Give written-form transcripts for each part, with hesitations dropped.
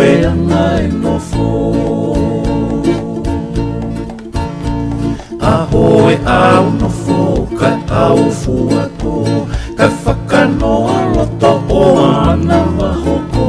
moe anga e nofo. Aho e au nofo, kai au fuato, kai whakanoa loto o ana wahoko.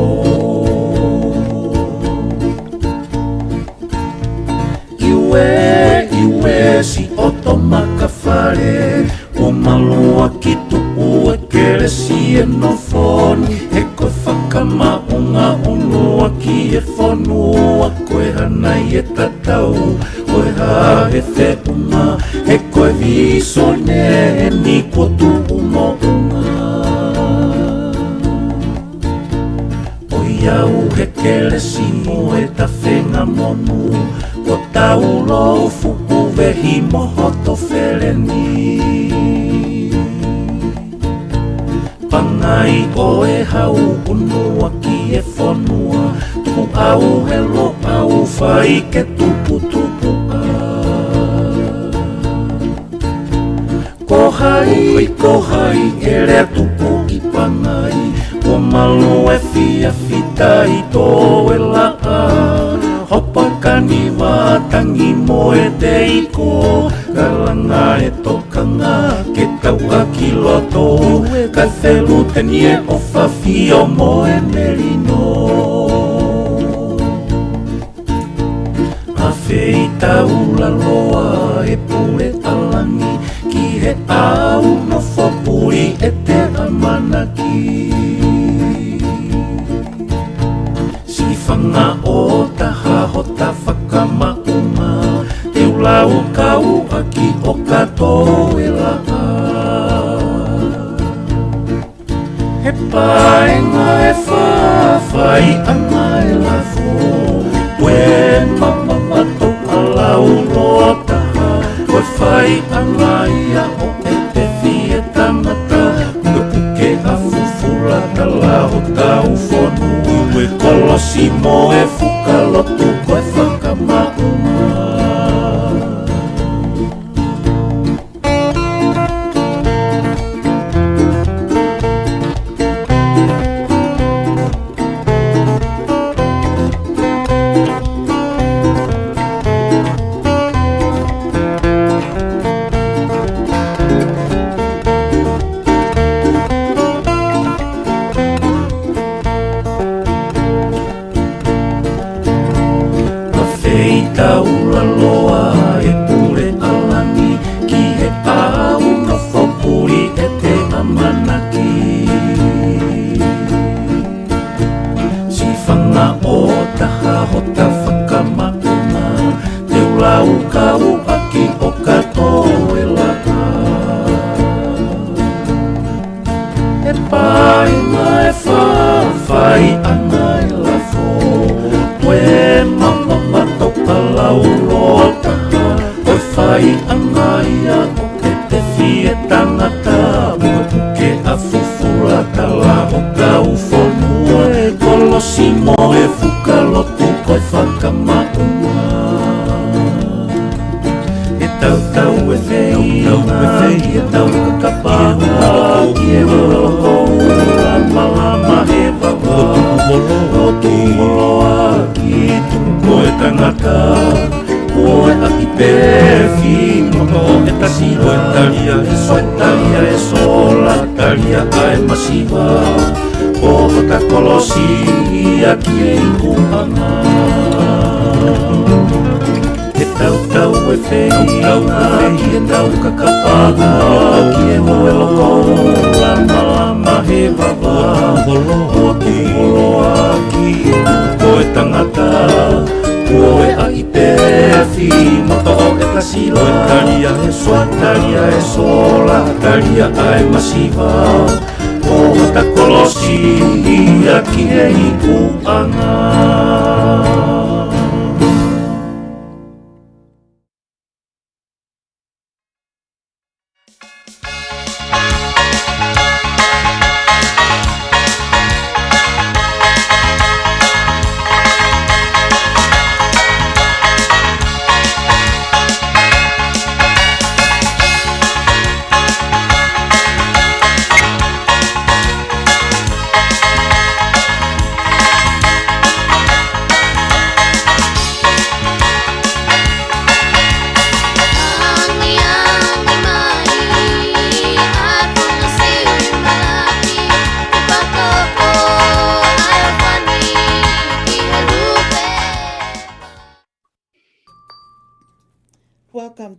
Iwe si oto makawhare, o malua ki tupu e kere si e nofoni, e koe whakamaunga unua ki e whanua, koe hanai e tatau, koe ha e wheunga, e koe viso ne ni kua tupu mo unga. O iau he kere si mo e ta whenga monu, o tau lo fuku vehi mohoto whereni. Pangai o e hau unua ki e whanua, tupu au he lo au whai ke tupu tupu a. Ko hai e rea tupu i pangai, o malu e fia fitai tō e la a. Hopa kani watangi mo e te iko, galanga e tokanga ke tau a ki loto, ka whelu teni e o whawhio mo e merino. A whei taula loa e pure alangi, ki he au no whapuri e te amanaki. Whanga o taha ho ta whakamaunga, te ulau kau aki o kato e la a. He paenga e whawhai anga e la fo, pue mamamato a lau roa taha, koe whai anga ia o e te fie tangata, ua puke a fufula ta lau tau whonu. Kolosi mo e whukalotu koe whakamaunga. Taula loa e pure alangi, ki he au no whapuri e te amanaki. Si whanga o taha ho ta whakamaunga, te ulau kau aki o kato e laka. E paenga e whawhai anga e lafo, tue mamamato lau loa taha, koe whai anga ia o ke te fie tangata, ua puke a fufula ta la o kau whanua, kolosi mo e whukalotu koe whakamaunga. E tau e whei, e tau kakapanga, i e waloko lama lama he wawa, o tuku loa ki tuku e tangata, o e aki pefi, moto e tasiro e talia e sola, talia a e masiva, o ta kolosi a ki e ikuanga. E tau e whei, ki e tau kakapanga, ki e hoe loko, lama lama he wawa, o tuku loa ki tuku e tangata, o e ai pefi, moto e tasilo e talia e sola, talia a e masiva, o ta kolosi a ki e ikuanga.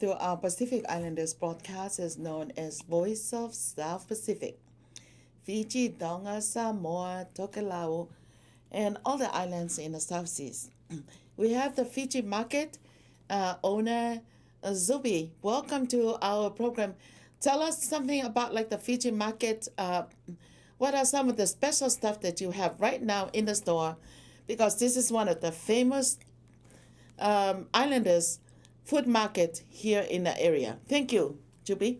to our Pacific Islanders broadcast is known as Voice of South Pacific. Fiji, Tonga, Samoa, Tokelau, and all the islands in the South Seas. We have the Fiji market owner, Zubi. Welcome to our program. Tell us something about like the Fiji market. What are some of the special stuff that you have right now in the store? Because this is one of the famous Islanders food market here in the area. Thank you, Juby.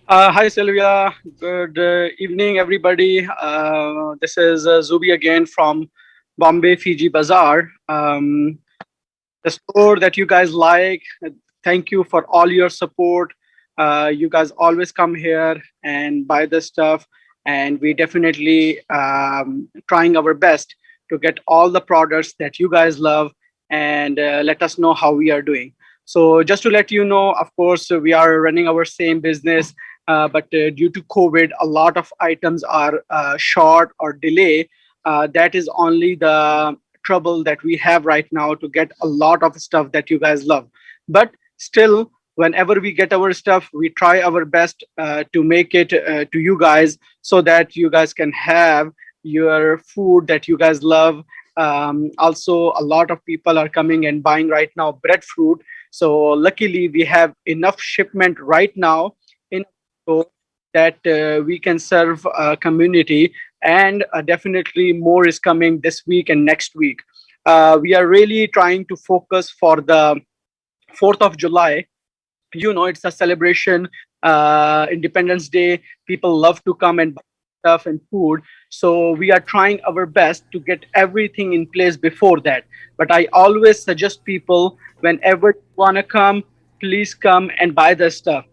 Hi, Sylvia. Good evening, everybody. This is Zubi again from Bombay, Fiji Bazaar. The store that you guys like. Thank you for all your support. You guys always come here and buy this stuff, and we definitely trying our best to get all the products that you guys love and let us know how we are doing. So just to let you know, of course, we are running our same business, but due to COVID, a lot of items are short or delay. That is only the trouble that we have right now to get a lot of stuff that you guys love. But still, whenever we get our stuff, we try our best to make it to you guys so that you guys can have your food that you guys love. Also, a lot of people are coming and buying right now breadfruit. So luckily, we have enough shipment right now in store that we can serve community, and definitely more is coming this week and next week. We are really trying to focus for the 4th of July. It's a celebration, Independence Day. People love to come and buy stuff and food, so we are trying our best to get everything in place before that. But I always suggest people, whenever you want to come, please come and buy the stuff,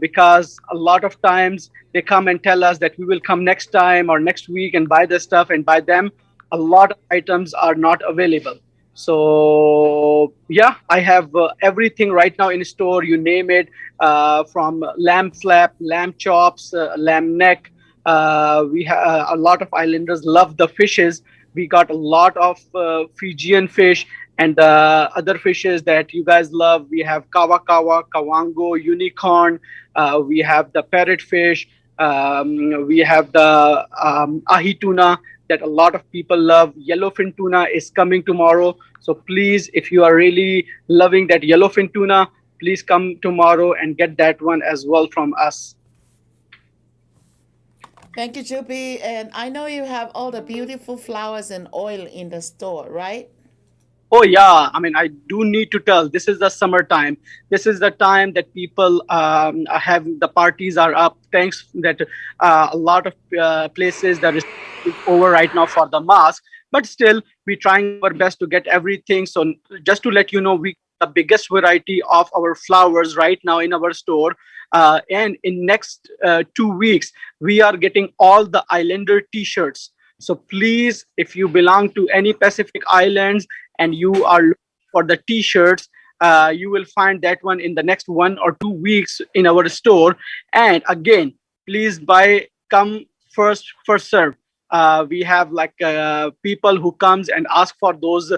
because a lot of times they come and tell us that we will come next time or next week and buy the stuff, and by them a lot of items are not available. So yeah, I have everything right now in store. You name it, from lamb flap, lamb chops, lamb neck. A lot of islanders love the fishes. We got a lot of Fijian fish and other fishes that you guys love. We have kawa kawa, kawango, unicorn. We have the parrotfish. We have the ahi tuna that a lot of people love. Yellowfin tuna is coming tomorrow. So please, if you are really loving that yellowfin tuna, please come tomorrow and get that one as well from us. Thank you, Juby. And I know you have all the beautiful flowers and oil in the store, right? Oh yeah, I mean, I do need to tell. This is the summertime. This is the time that people have the parties are up. Thanks that a lot of places that is over right now for the mask, but still we're trying our best to get everything. So just to let you know, we the biggest variety of our flowers right now in our store. And in next 2 weeks, we are getting all the Islander T-shirts. So please, if you belong to any Pacific Islands and you are looking for the t-shirts, you will find that one in the next 1 or 2 weeks in our store. And again, please buy, come first, first serve. We have like people who comes and ask for those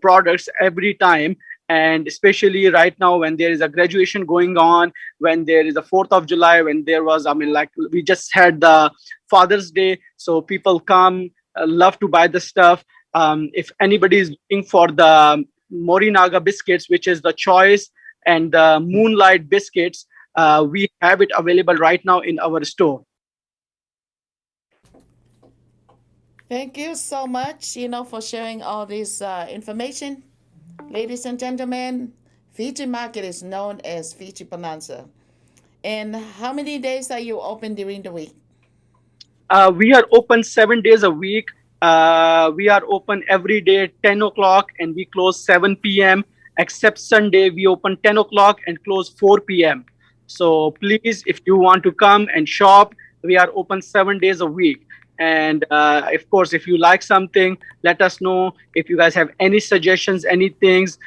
products every time, and especially right now when there is a graduation going on, when there is a 4th of July, when there was, I mean, like we just had the Father's Day, so people come, love to buy the stuff. If anybody is looking for the Morinaga biscuits, which is the choice, and the Moonlight biscuits, we have it available right now in our store. Thank you so much, for sharing all this information. Ladies and gentlemen, Fiji Market is known as Fiji Bonanza. And how many days are you open during the week? We are open 7 days a week. We are open every day 10 o'clock and we close 7 p.m. Except Sunday, we open 10 o'clock and close 4 p.m. So please, if you want to come and shop, we are open 7 days a week. And of course, if you like something, let us know. If you guys have any suggestions, any things,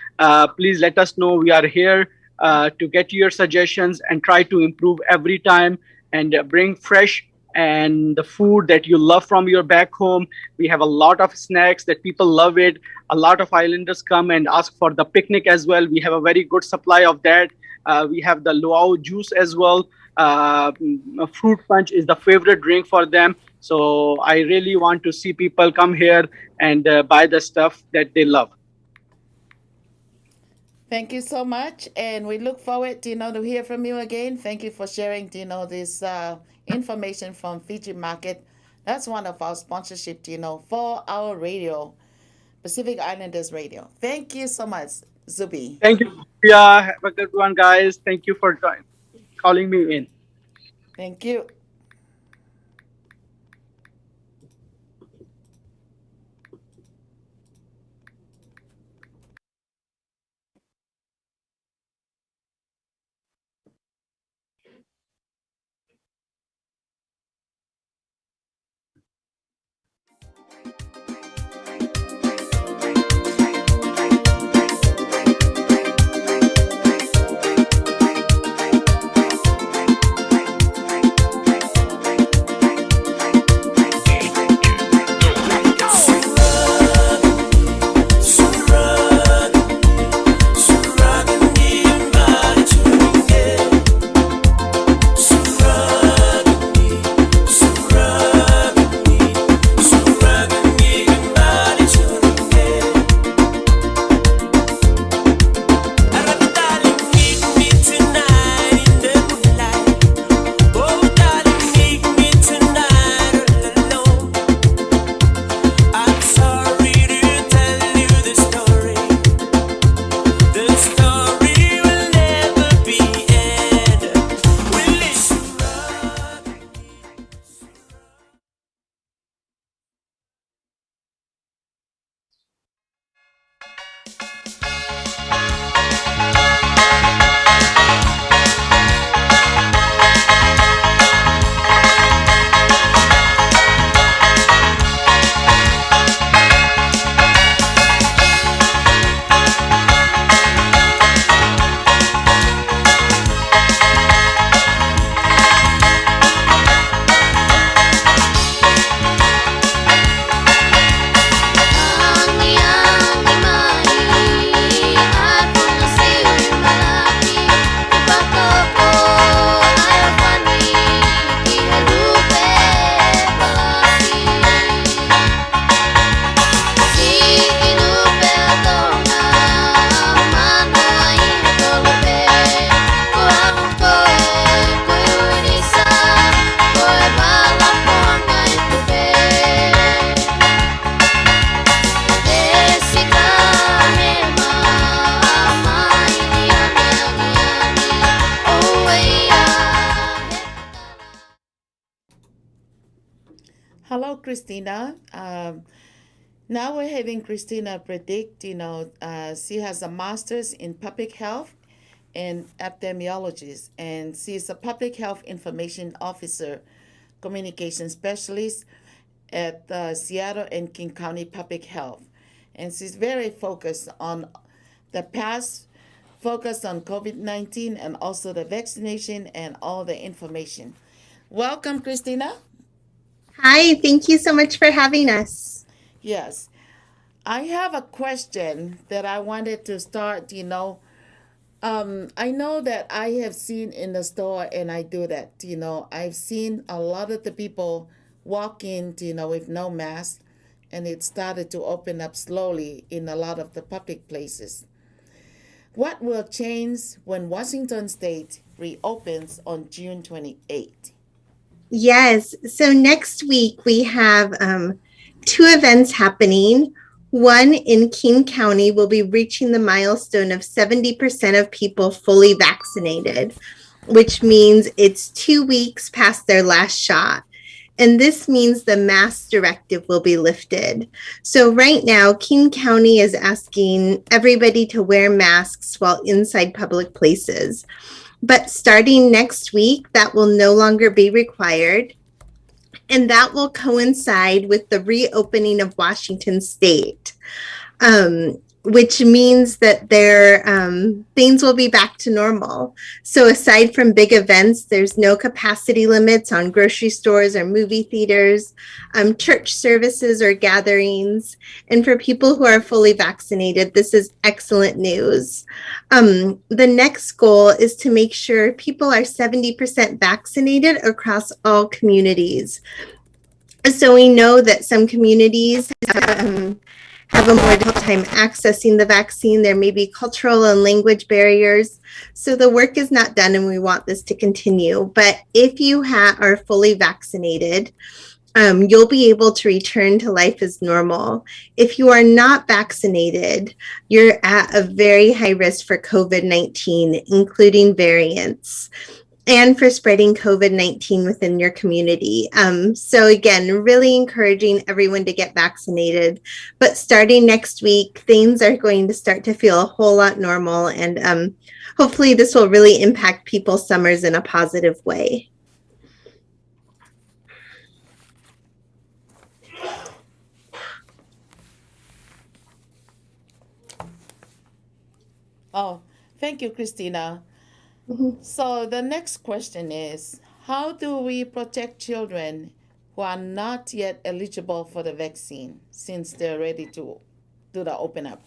please let us know. We are here to get your suggestions and try to improve every time and bring fresh and the food that you love from your back home. We have a lot of snacks that people love it. A lot of islanders come and ask for the picnic as well. We have a very good supply of that. We have the luau juice as well. Fruit punch is the favorite drink for them. So I really want to see people come here and buy the stuff that they love. Thank you so much, and we look forward, to hear from you again. Thank you for sharing, this information from Fiji Market. That's one of our sponsorship, for our radio, Pacific Islanders Radio. Thank you so much, Zubi. Thank you. Yeah, have a good one, guys. Thank you for calling me in. Thank you. Hello, Christina. Now we're having Christina predict, she has a master's in public health and epidemiologist, and she's a public health information officer, communication specialist at Seattle and King County Public Health. And she's very focused on the past, focused on COVID-19 and also the vaccination and all the information. Welcome, Christina. Hi, thank you so much for having us. Yes. I have a question that I wanted to start, I know that I have seen in the store, and I do that, I've seen a lot of the people walk in, with no mask, and it started to open up slowly in a lot of the public places. What will change when Washington State reopens on June 28th? Yes, so next week we have two events happening. One in King County will be reaching the milestone of 70% of people fully vaccinated, which means it's 2 weeks past their last shot. And this means the mask directive will be lifted. So right now, King County is asking everybody to wear masks while inside public places. But starting next week, that will no longer be required. And that will coincide with the reopening of Washington State. which means that things will be back to normal. So aside from big events, there's no capacity limits on grocery stores or movie theaters, church services or gatherings. And for people who are fully vaccinated, this is excellent news. The next goal is to make sure people are 70% vaccinated across all communities. So we know that some communities have a more difficult time accessing the vaccine. There may be cultural and language barriers. So the work is not done and we want this to continue. But if you are fully vaccinated, you'll be able to return to life as normal. If you are not vaccinated, you're at a very high risk for COVID-19, including variants, and for spreading COVID-19 within your community. So again, really encouraging everyone to get vaccinated. But starting next week, things are going to start to feel a whole lot normal. And hopefully this will really impact people's summers in a positive way. Oh, thank you, Christina. So the next question is, how do we protect children who are not yet eligible for the vaccine since they're ready to do the open up?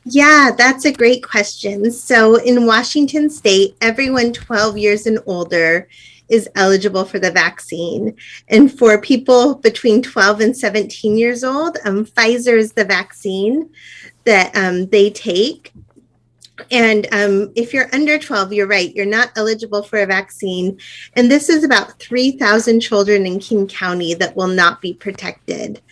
Yeah, that's a great question. So in Washington State, everyone 12 years and older is eligible for the vaccine. And for people between 12 and 17 years old, Pfizer is the vaccine that they take. And if you're under 12, you're right, you're not eligible for a vaccine. And this is about 3,000 children in King County that will not be protected.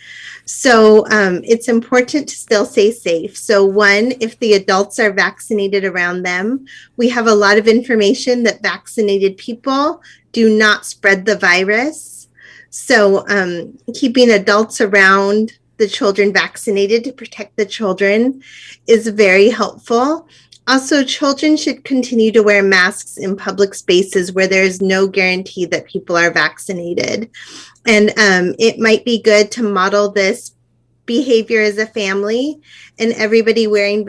So it's important to still stay safe. So one, if the adults are vaccinated around them, we have a lot of information that vaccinated people do not spread the virus. So keeping adults around the children vaccinated to protect the children is very helpful. Also, children should continue to wear masks in public spaces where there is no guarantee that people are vaccinated. And it might be good to model this behavior as a family and everybody wearing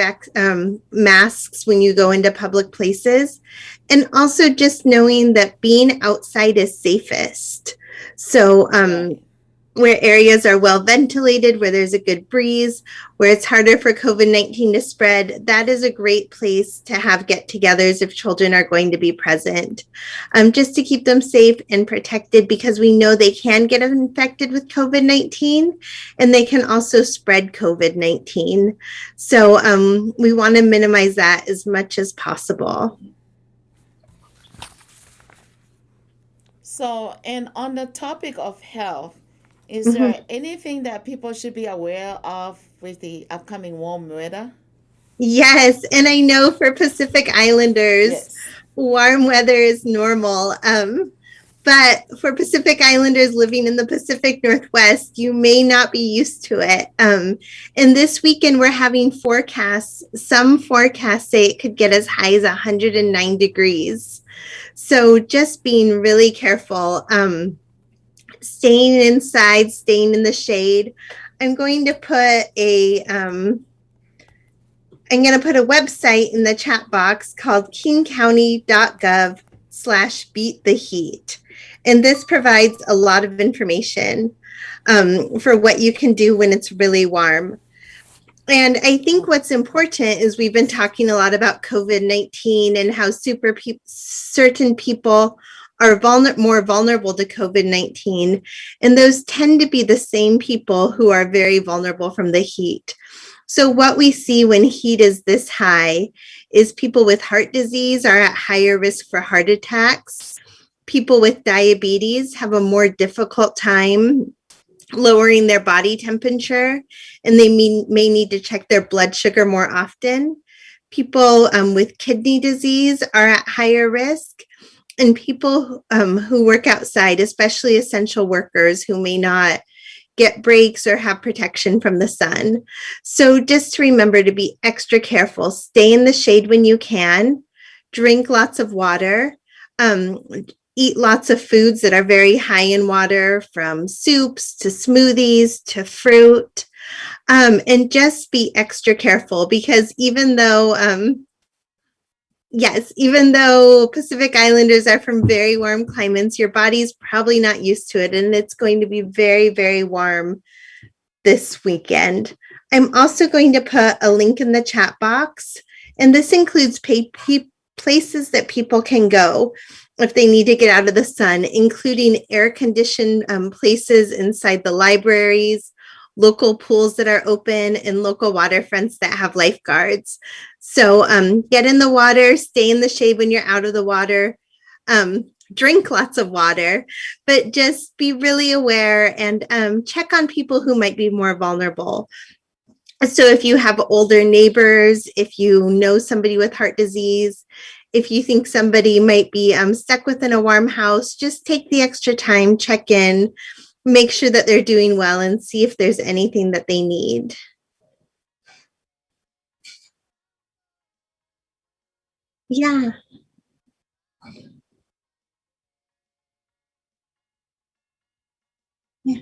masks when you go into public places. And also just knowing that being outside is safest. So where areas are well ventilated, where there's a good breeze, where it's harder for COVID-19 to spread, that is a great place to have get-togethers if children are going to be present, just to keep them safe and protected, because we know they can get infected with COVID-19 and they can also spread COVID-19. So we want to minimize that as much as possible. So, and on the topic of health, is there anything that people should be aware of with the upcoming warm weather? Yes, and I know for Pacific Islanders, Yes. warm weather is normal. But for Pacific Islanders living in the Pacific Northwest, you may not be used to it. And this weekend, we're having forecasts. Some forecasts say it could get as high as 109 degrees. So just being really careful, staying inside, staying in the shade. I'm going to put a website in the chat box called kingcounty.gov/beattheheat. And this provides a lot of information for what you can do when it's really warm. And I think what's important is we've been talking a lot about COVID-19 and how certain people are more vulnerable to COVID-19. And those tend to be the same people who are very vulnerable from the heat. So what we see when heat is this high is people with heart disease are at higher risk for heart attacks. People with diabetes have a more difficult time lowering their body temperature, and they may need to check their blood sugar more often. People with kidney disease are at higher risk, and people who work outside, especially essential workers who may not get breaks or have protection from the sun. So just to remember to be extra careful, stay in the shade when you can, drink lots of water, eat lots of foods that are very high in water, from soups to smoothies to fruit. And just be extra careful because even though Pacific Islanders are from very warm climates, your body's probably not used to it, and it's going to be very, very warm this weekend. I'm also going to put a link in the chat box, and this includes places that people can go if they need to get out of the sun, including air-conditioned places inside the libraries, local pools that are open, and local waterfronts that have lifeguards. So get in the water, stay in the shade when you're out of the water, drink lots of water, but just be really aware and check on people who might be more vulnerable. So if you have older neighbors, if you know somebody with heart disease, if you think somebody might be stuck within a warm house, just take the extra time, check in, make sure that they're doing well, and see if there's anything that they need. Yeah. Yeah.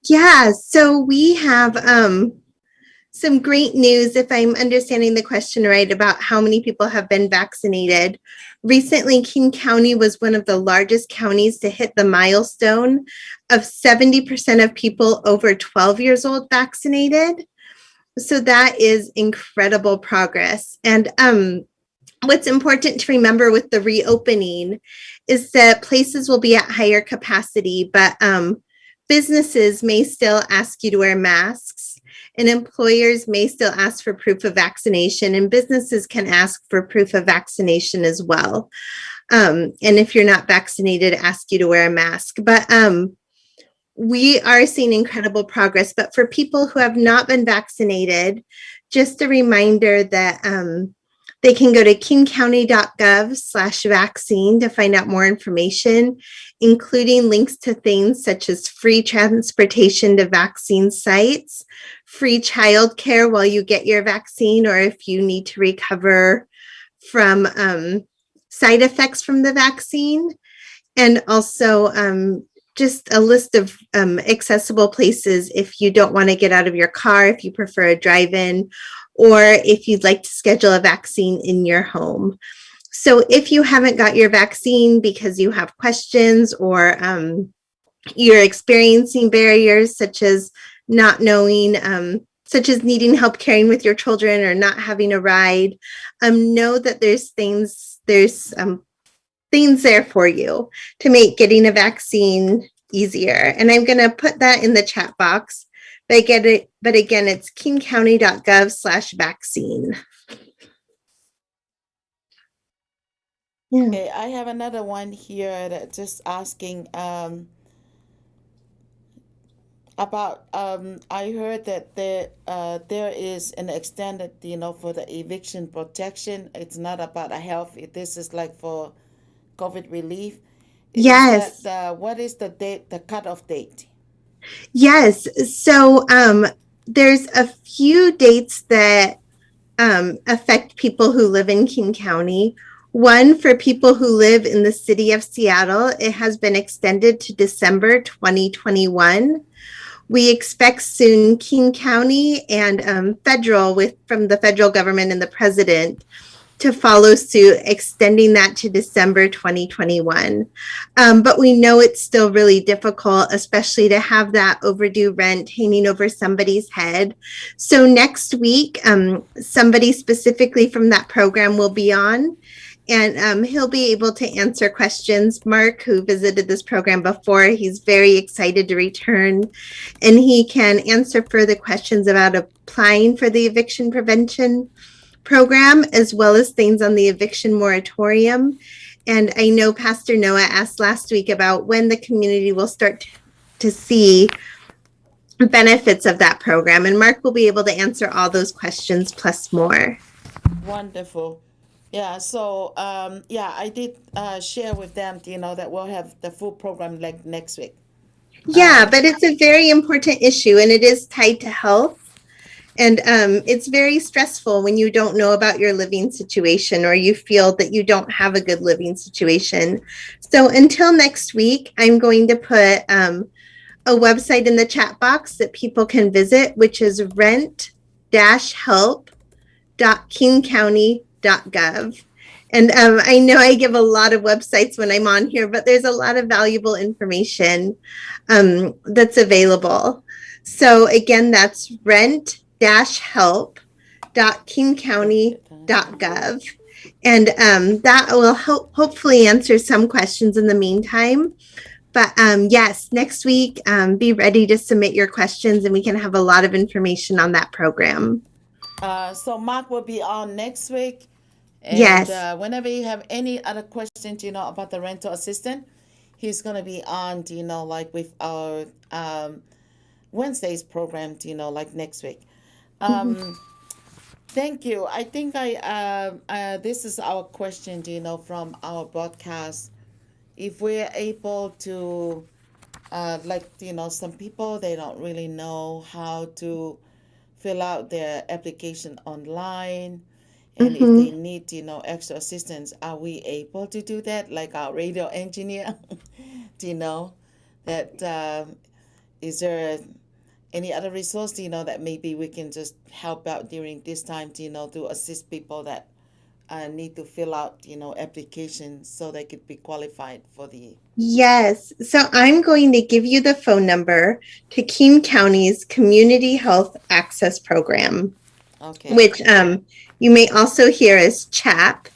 Yeah, so we have some great news, if I'm understanding the question right, about how many people have been vaccinated. Recently, King County was one of the largest counties to hit the milestone of 70% of people over 12 years old vaccinated. So that is incredible progress. And what's important to remember with the reopening is that places will be at higher capacity, but businesses may still ask you to wear masks, and employers may still ask for proof of vaccination, and businesses can ask for proof of vaccination as well. And if you're not vaccinated, ask you to wear a mask. But we are seeing incredible progress. But for people who have not been vaccinated, just a reminder that they can go to kingcounty.gov/vaccine to find out more information, including links to things such as free transportation to vaccine sites, free childcare while you get your vaccine, or if you need to recover from side effects from the vaccine, and also just a list of accessible places if you don't want to get out of your car, if you prefer a drive-in, or if you'd like to schedule a vaccine in your home. So if you haven't got your vaccine because you have questions or you're experiencing barriers such as not knowing, such as needing help caring with your children or not having a ride, know that there's things there for you to make getting a vaccine easier. And I'm going to put that in the chat box. But again, it's kingcounty.gov/vaccine. Yeah. Okay, I have another one here that just asking about I heard that there is an extended, for the eviction protection. It's not about a health. This is like for COVID relief. Yes. Is that what is the date, the cutoff date? Yes. So there's a few dates that affect people who live in King County. One, for people who live in the city of Seattle, it has been extended to December 2021. We expect soon King County and from the federal government and the president to follow suit, extending that to December 2021. But we know it's still really difficult, especially to have that overdue rent hanging over somebody's head. So next week, somebody specifically from that program will be on, and he'll be able to answer questions. Mark, who visited this program before, he's very excited to return, and he can answer further questions about applying for the eviction prevention program, as well as things on the eviction moratorium. And I know Pastor Noah asked last week about when the community will start to see benefits of that program. And Mark will be able to answer all those questions plus more. Wonderful. Yeah, so I did share with them, that we'll have the full program like next week. Yeah, but it's a very important issue, and it is tied to health. And it's very stressful when you don't know about your living situation or you feel that you don't have a good living situation. So until next week, I'm going to put a website in the chat box that people can visit, which is rent-help.kingcounty.gov. And I know I give a lot of websites when I'm on here, but there's a lot of valuable information that's available. So again, that's rent-help.kingcounty.gov. And that will hopefully answer some questions in the meantime. But yes, next week, be ready to submit your questions and we can have a lot of information on that program. So Mark will be on next week. And Yes. whenever you have any other questions, about the rental assistant, he's going to be on, like with our Wednesday's program, like next week. Thank you. I think this is our question, from our broadcast. If we're able to, some people, they don't really know how to fill out their application online. And if they need, extra assistance, are we able to do that? Like our radio engineer, do you know that is there any other resource, that maybe we can just help out during this time, to assist people that need to fill out, applications so they could be qualified for the. Yes. So I'm going to give you the phone number to King County's Community Health Access Program, Okay. which you may also hear as CHAP,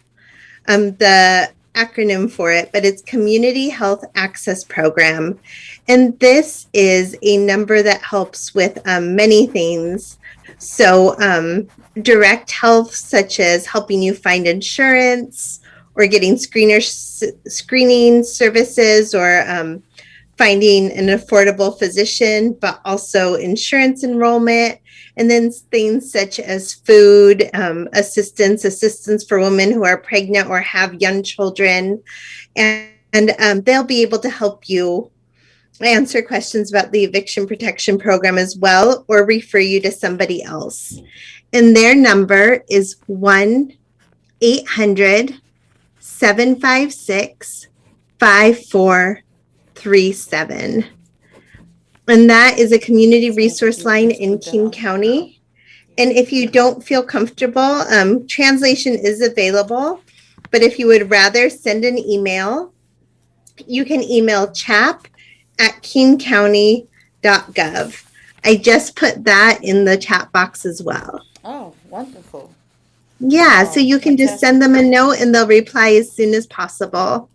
the acronym for it, but it's Community Health Access Program. And this is a number that helps with many things. So direct health, such as helping you find insurance or getting screening services or finding an affordable physician, but also insurance enrollment. And then things such as food assistance for women who are pregnant or have young children. And they'll be able to help you answer questions about the eviction protection program as well, or refer you to somebody else. And their number is 1-800-756-5437. And that is a community resource line in King County. And if you don't feel comfortable, translation is available. But if you would rather send an email, you can email chap@kingcounty.gov. I just put that in the chat box as well. Oh, wonderful. Yeah, so you can just send them a note and they'll reply as soon as possible.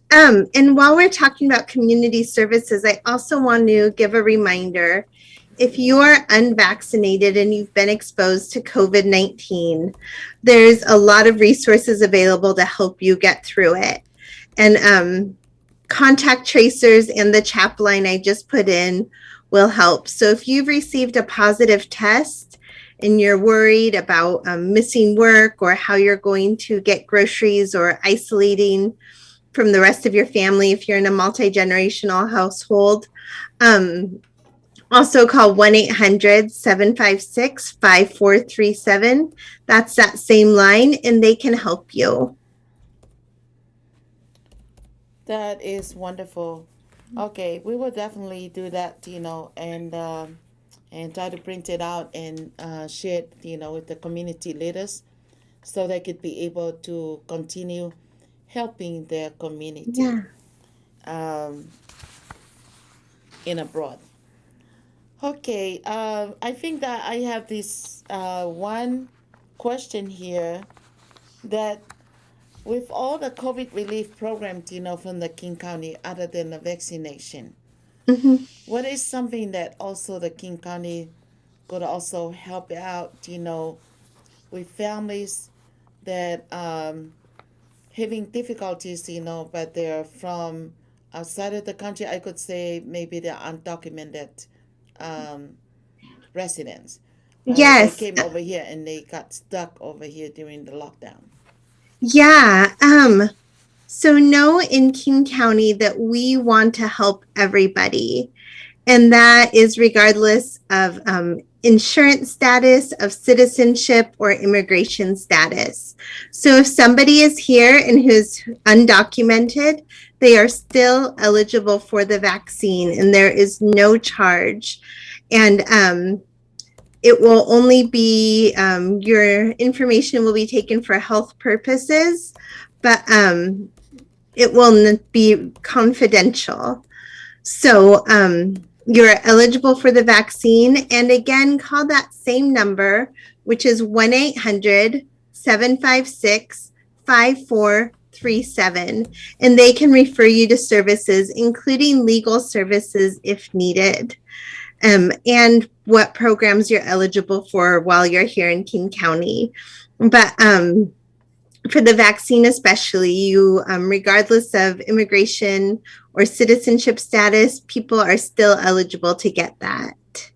And while we're talking about community services, I also want to give a reminder. If you're unvaccinated and you've been exposed to COVID-19, there's a lot of resources available to help you get through it. And contact tracers and the CHAP line I just put in will help. So if you've received a positive test and you're worried about missing work or how you're going to get groceries or isolating from the rest of your family, if you're in a multi-generational household, also call 1-800-756-5437. That's that same line, and they can help you. That is wonderful. Okay, we will definitely do that, and try to print it out and share it, with the community leaders, so they could be able to continue helping their community in abroad. Okay, I think that I have this one question here, that with all the COVID relief programs, from the King County, other than the vaccination, what is something that also the King County could also help out, with families that having difficulties, but they're from outside of the country? I could say maybe they're undocumented residents. Yes. They came over here and they got stuck over here during the lockdown. Yeah. So know in King County that we want to help everybody. And that is regardless of insurance status, of citizenship, or immigration status. So if somebody is here and who's undocumented, they are still eligible for the vaccine and there is no charge. And it will only be, your information will be taken for health purposes, but it will be confidential. So you're eligible for the vaccine. And again, call that same number, which is 1-800-756-5437. And they can refer you to services, including legal services if needed. And what programs you're eligible for while you're here in King County. But for the vaccine especially, you, regardless of immigration or citizenship status, people are still eligible to get that.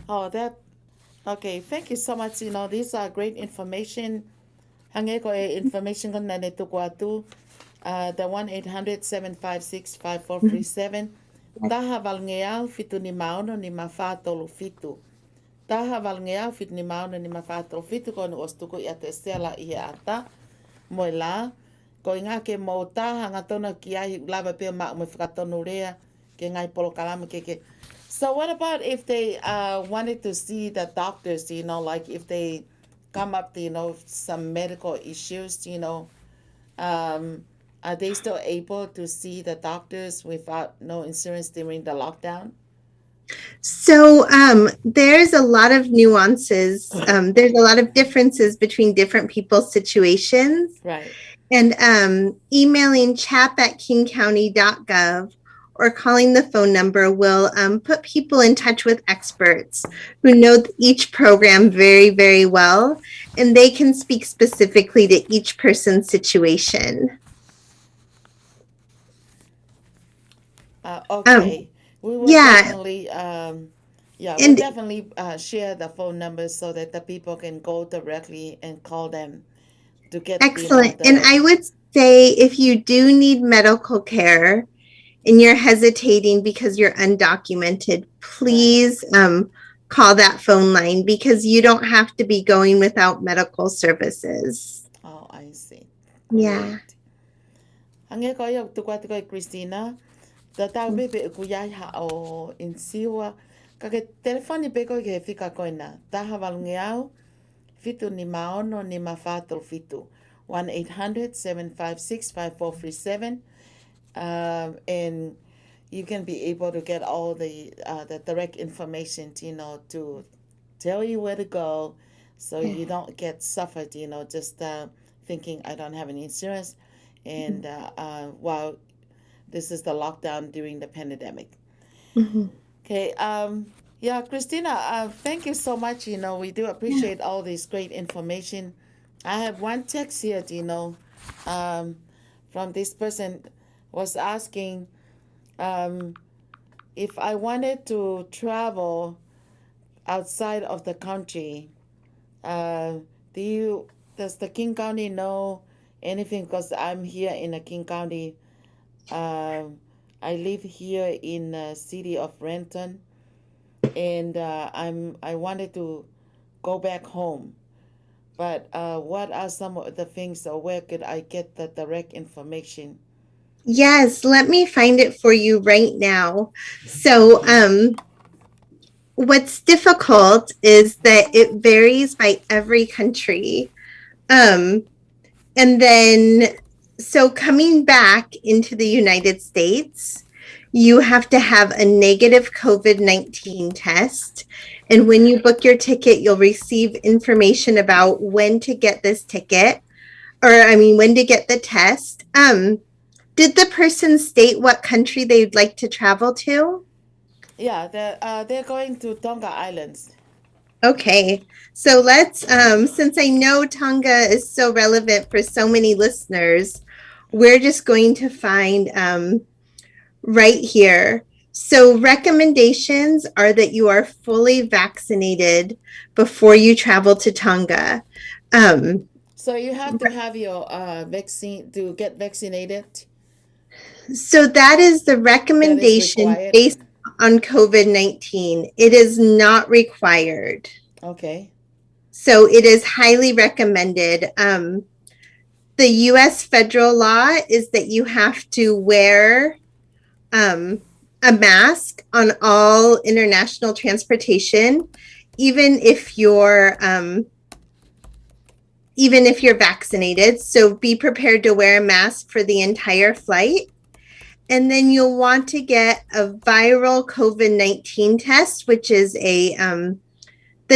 Oh, that okay. Thank you so much. These are great information. Hange ko information ko na nito ko atu. The 1-800-756-5437. Taha valngeal fitu ni mauno ni mafatolo fitu. Taha valngeal fitu ni mauno ni mafatolo fitu ko no ostuko i atu estela i ata. Moila. Ko inga ke mo taha ngatona ki ai lava pe ma mo whakatono rea ke ngai polo kalama ke. So what about if they wanted to see the doctors, like if they come up to, some medical issues, are they still able to see the doctors without no insurance during the lockdown? So there's a lot of nuances. There's a lot of differences between different people's situations. Right. And emailing chap@kingcounty.gov or calling the phone number will put people in touch with experts who know each program very, very well, and they can speak specifically to each person's situation. Okay. We will definitely, we'll definitely share the phone numbers so that the people can go directly and call them to get. Excellent. And I would say if you do need medical care and you're hesitating because you're undocumented, please call that phone line because you don't have to be going without medical services. Oh, I see. Yeah. Hange ko yo tukwa Christina. Tata bebe kuyai ha o insiwa. Kake telefoni peko ke fika koina. Taha valngeau fitu ni maono ni mafatol fitu. 1-800-756-5437. And you can be able to get all the direct information, to tell you where to go so you don't get suffered, just thinking I don't have any insurance. And while this is the lockdown during the pandemic. Mm-hmm. Okay. Yeah, Christina, thank you so much. We do appreciate all this great information. I have one text here, from this person was asking if I wanted to travel outside of the country, does the King County know anything? Because I'm here in the King County. I live here in the city of Renton, and I wanted to go back home. But what are some of the things, or where could I get the direct information? Yes, let me find it for you right now. So what's difficult is that it varies by every country. And then, so coming back into the United States, you have to have a negative COVID-19 test. And when you book your ticket, you'll receive information about when to get this ticket, when to get the test. Did the person state what country they'd like to travel to? Yeah, they're going to Tonga Islands. Okay, so let's, since I know Tonga is so relevant for so many listeners, we're just going to find right here. So recommendations are that you are fully vaccinated before you travel to Tonga. So you have to have your vaccine to get vaccinated? So that is the recommendation based on COVID-19. It is not required. Okay. So it is highly recommended. The US federal law is that you have to wear a mask on all international transportation, even if you're vaccinated. So be prepared to wear a mask for the entire flight. And then you'll want to get a viral COVID-19 test, which is the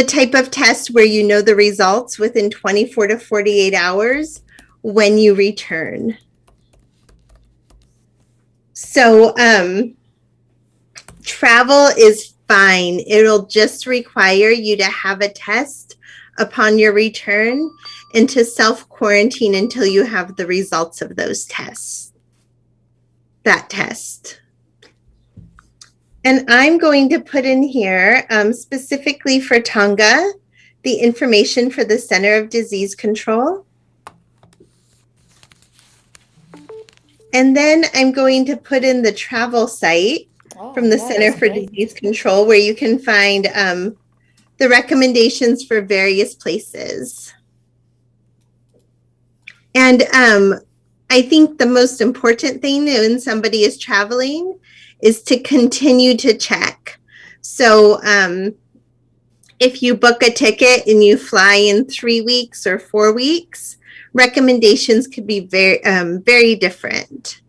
type of test where you know the results within 24 to 48 hours when you return. So travel is fine. It'll just require you to have a test upon your return and to self-quarantine until you have the results of that test. And I'm going to put in here, specifically for Tonga, the information for the Center of Disease Control. And then I'm going to put in the travel site from the Center for Disease Control, where you can find the recommendations for various places. And I think the most important thing when somebody is traveling is to continue to check. So if you book a ticket and you fly in 3 weeks or 4 weeks, recommendations could be very different.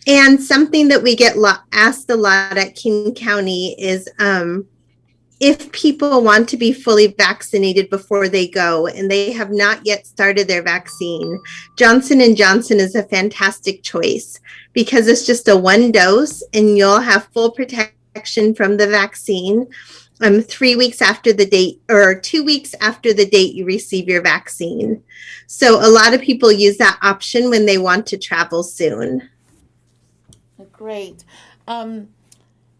And something that we get asked a lot at King County is if people want to be fully vaccinated before they go and they have not yet started their vaccine, Johnson & Johnson is a fantastic choice because it's just a 1 dose and you'll have full protection from the vaccine 3 weeks after the date or 2 weeks after the date you receive your vaccine. So a lot of people use that option when they want to travel soon. Great.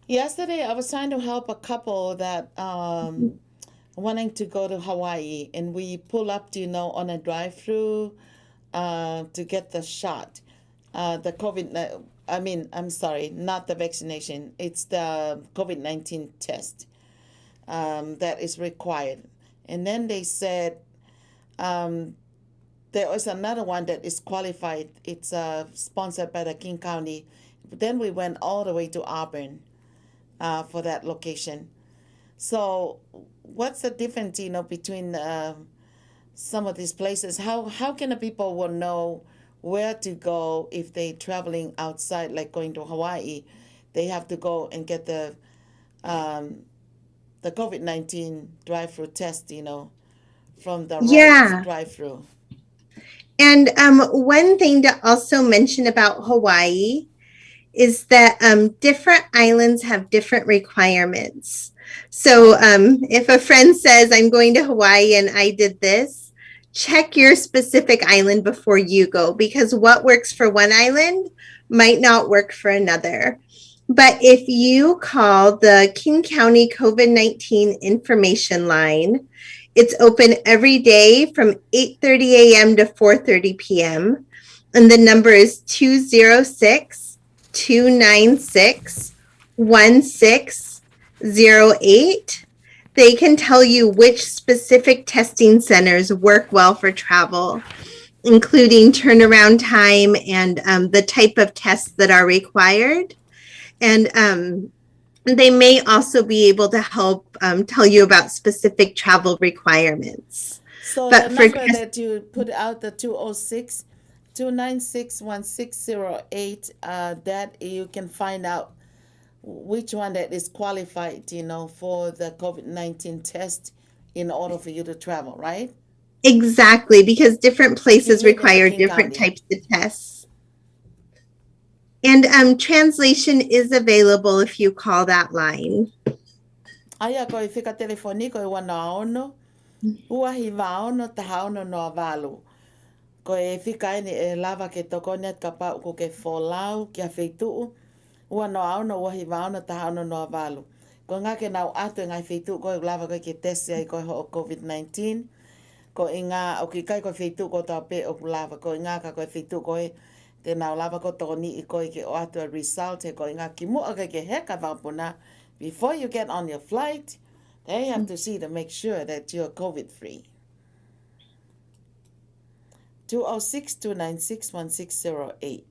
Yesterday, I was trying to help a couple that wanting to go to Hawaii, and we pull up, on a drive-through to get the shot, the COVID. I'm sorry, not the vaccination. It's the COVID-19 test that is required. And then they said there was another one that is qualified. It's sponsored by the King County. But then we went all the way to Auburn for that location. So what's the difference, between some of these places? How can the people will know where to go if they traveling outside, like going to Hawaii? They have to go and get the COVID-19 drive-through test, from the right drive-through. And one thing to also mention about Hawaii is that different islands have different requirements. So if a friend says, I'm going to Hawaii and I did this, check your specific island before you go, because what works for one island might not work for another. But if you call the King County COVID-19 information line, it's open every day from 8:30 a.m. to 4:30 p.m. And the number is 206-296-1608. They can tell you which specific testing centers work well for travel, including turnaround time and the type of tests that are required. And they may also be able to help tell you about specific travel requirements. So the number that you put out, the 206-296-1608, that you can find out which one that is qualified, for the COVID-19 test in order for you to travel, right? Exactly, because different places require different types of tests. And translation is available if you call that line. Aya ko ifika telefoniko I wanaono, ua hivaono tahaono no avalu. Ko e fika ni lava ke tokonet kapa ko ke folau kia feitu, ua no aono ua hivaono tahaono no avalu. Ko ngā ke nau atu ngai feitu ko lava ko ke testi ai ko ho COVID-19. Ko inga o ki kai ko feitu ko ta pe o lava ko inga ka ko feitu ko Te nau lava ko tōni I koe ke o atua result he ko inga ki mua ke heka wapuna. Before you get on your flight, they have to see to make sure that you're COVID-free. 206-296-1608.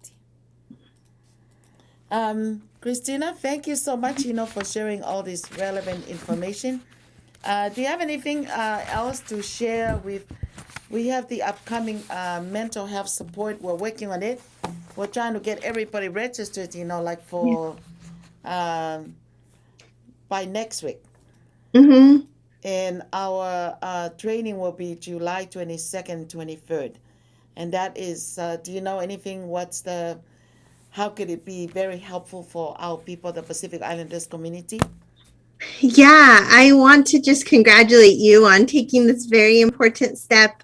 Christina, thank you so much, for sharing all this relevant information. Do you have anything else to share with? We have the upcoming mental health support. We're working on it. We're trying to get everybody registered, like for by next week. Mm-hmm. And our training will be July 22nd, 23rd. And that is, do you know anything? How could it be very helpful for our people, the Pacific Islanders community? Yeah, I want to just congratulate you on taking this very important step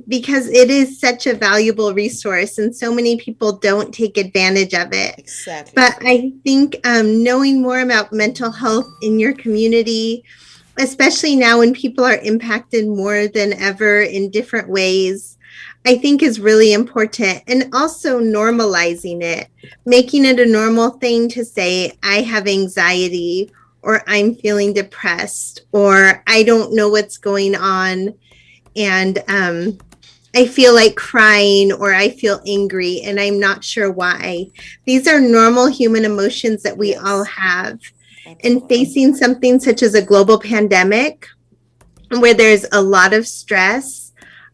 because it is such a valuable resource and so many people don't take advantage of it. Exactly. But I think knowing more about mental health in your community, especially now when people are impacted more than ever in different ways, I think is really important. And also normalizing it, making it a normal thing to say, I have anxiety, or I'm feeling depressed, or I don't know what's going on. And I feel like crying, or I feel angry and I'm not sure why. These are normal human emotions that we all have. And facing something such as a global pandemic, where there's a lot of stress,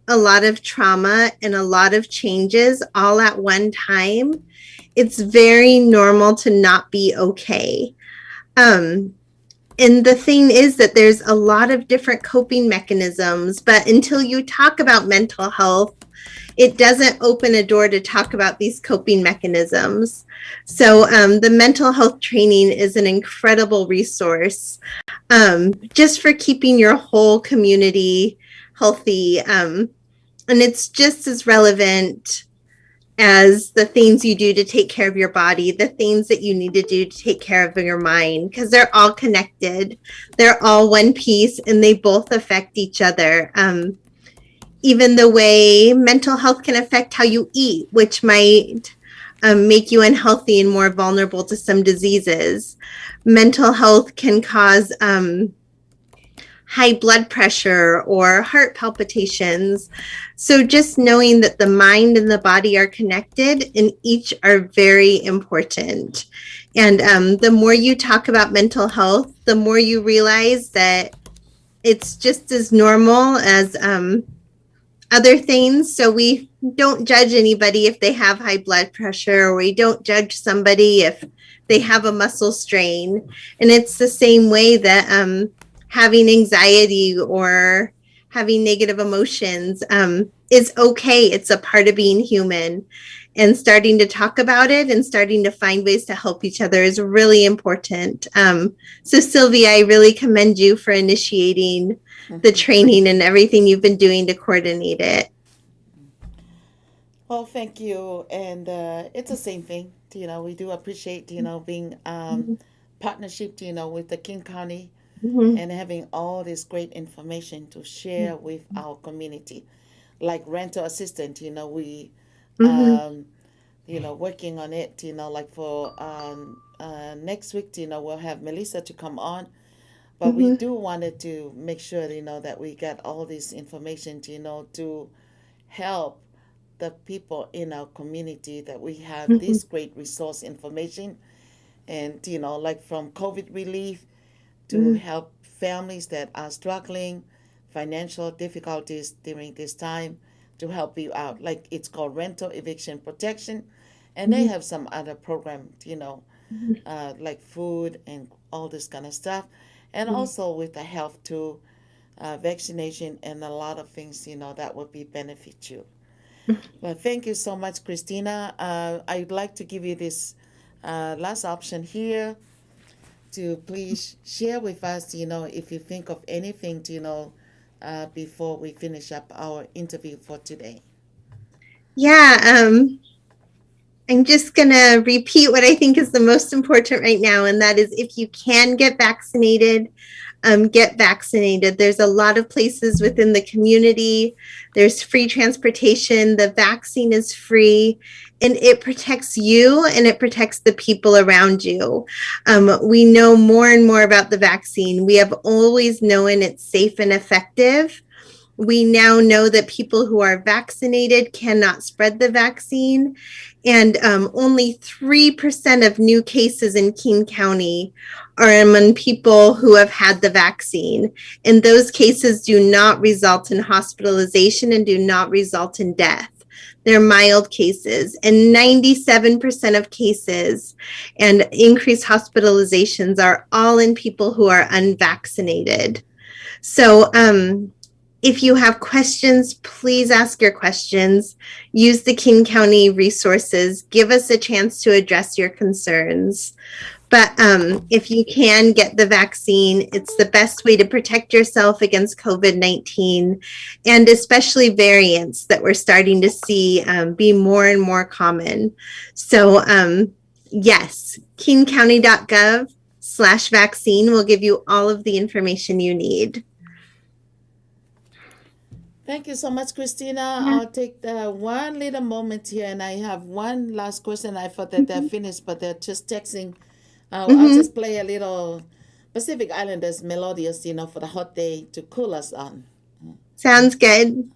a lot of trauma, and a lot of changes all at one time, it's very normal to not be okay. And the thing is that there's a lot of different coping mechanisms, but until you talk about mental health, it doesn't open a door to talk about these coping mechanisms. So the mental health training is an incredible resource just for keeping your whole community healthy. And it's just as relevant as the things you do to take care of your body, the things that you need to do to take care of your mind, because they're all connected. They're all one piece and they both affect each other. Even the way mental health can affect how you eat, which might make you unhealthy and more vulnerable to some diseases. Mental health can cause high blood pressure or heart palpitations. So just knowing that the mind and the body are connected and each are very important. And the more you talk about mental health, the more you realize that it's just as normal as other things. So we don't judge anybody if they have high blood pressure, or we don't judge somebody if they have a muscle strain. And it's the same way that having anxiety or having negative emotions is okay. It's a part of being human. And starting to talk about it and starting to find ways to help each other is really important. So Sylvia, I really commend you for initiating the training and everything you've been doing to coordinate it. Well, thank you. And it's the same thing. We do appreciate, being partnership, with the King County and having all this great information to share with our community. Like rental assistant, we, working on it, like for next week, we'll have Melissa to come on. But we do wanted to make sure, that we get all this information, to help the people in our community, that we have this great resource information. And, like from COVID relief to help families that are struggling, financial difficulties during this time, to help you out. Like it's called rental eviction protection. And they have some other program, like food and all this kind of stuff. And also with the health too, vaccination and a lot of things, that would be benefit you. Well, thank you so much, Christina. I'd like to give you this last option here to please share with us, if you think of anything, before we finish up our interview for today. Yeah, I'm just going to repeat what I think is the most important right now, and that is if you can get vaccinated, get vaccinated. There's a lot of places within the community. There's free transportation. The vaccine is free. and it protects you and it protects the people around you. We know more and more about the vaccine. We have always known it's safe and effective. We now know that people who are vaccinated cannot spread the vaccine, and only 3% of new cases in King County are among people who have had the vaccine. And those cases do not result in hospitalization and do not result in death. They're mild cases, and 97% of cases and increased hospitalizations are all in people who are unvaccinated. So, if you have questions, please ask your questions. Use the King County resources. Give us a chance to address your concerns. But if you can get the vaccine, it's the best way to protect yourself against COVID-19, and especially variants that we're starting to see be more and more common. So yes, kingcounty.gov/vaccine will give you all of the information you need. Thank you so much, Christina. I'll take the one little moment here, and I have one last question. I thought that they're finished, but they're just texting. I'll just play a little Pacific Islanders melodious, for the hot day to cool us on. Sounds good.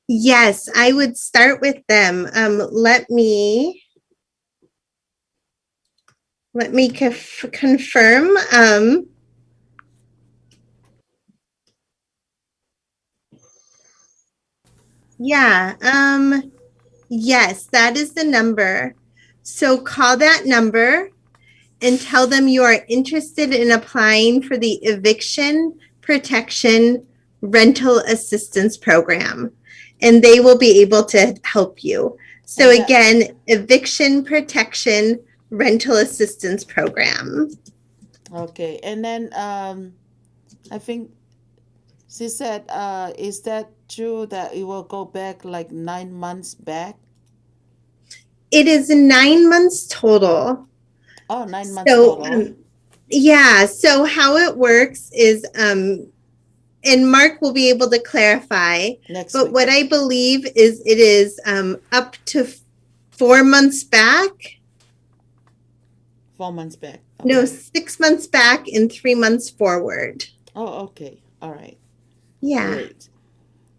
Yes, I would start with them. Let me confirm. Yeah. Yes, that is the number. So call that number and tell them you are interested in applying for the Eviction Protection Rental Assistance Program, and they will be able to help you. So again, Eviction Protection Rental Assistance Program. Okay, and then I think she said, is that true that it will go back like 9 months back? It is 9 months total. Oh, 9 months So, total. yeah. So how it works is, and Mark will be able to clarify. Next But week. what I believe is it is up to 4 months back. 4 months back. No, Okay. 6 months back and 3 months forward. Oh, okay. All right. Yeah. Great.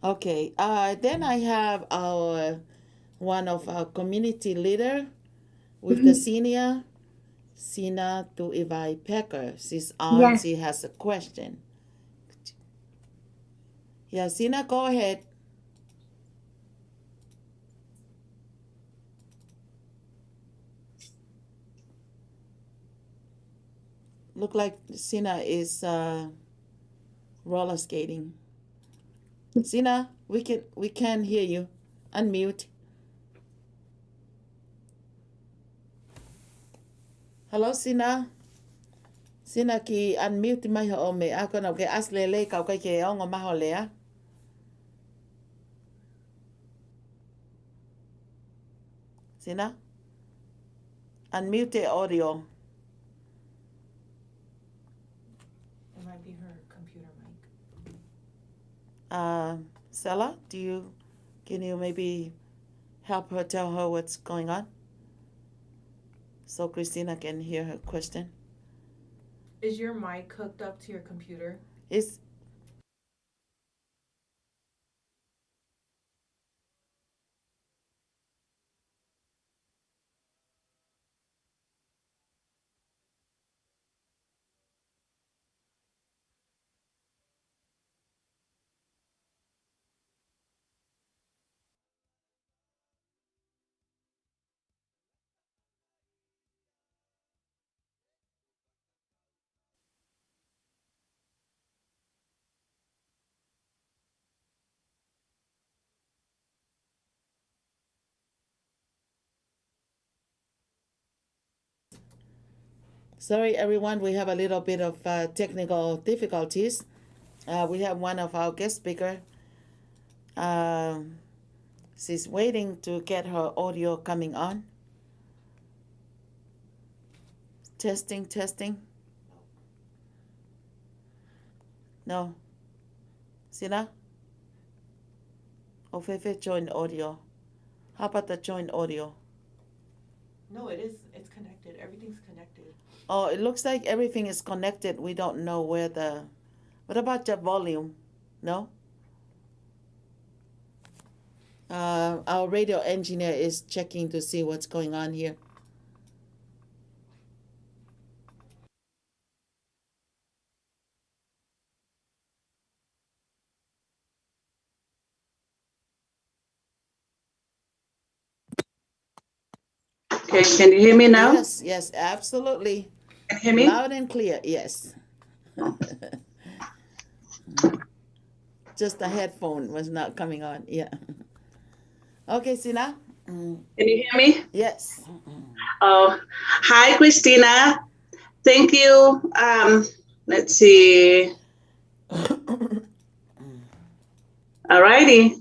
Okay. Then I have one of our community leader with the senior, Sina to Ivai Pecker. She's on. Yes. She has a question. Yeah, Sina, go ahead. Look like Sina is roller skating. Sina, we can hear you. Unmute. Hello, Sina. Sina ki unmute mai ho me ako na ke aslele ka kai ke ongo maho lea. Sina? Unmute audio. It might be her computer mic. Sella, can you maybe help her tell her what's going on? So Christina can hear her question. Is your mic hooked up to your computer? Is sorry everyone, we have a little bit of technical difficulties. We have one of our guest speaker. She's waiting to get her audio coming on. Testing. No. Sina? Ofefe join audio. How about the join audio? No, it is. It's connected. Everything's connected. Oh, it looks like everything is connected. We don't know where the. What about the volume? No? Our radio engineer is checking to see what's going on here. Okay, can you hear me now? Yes, absolutely. Can you hear me? Loud and clear, yes. Just the headphone was not coming on, yeah. Okay, Sina? Can you hear me? Yes. Oh, hi, Christina. Thank you. Let's see. All righty.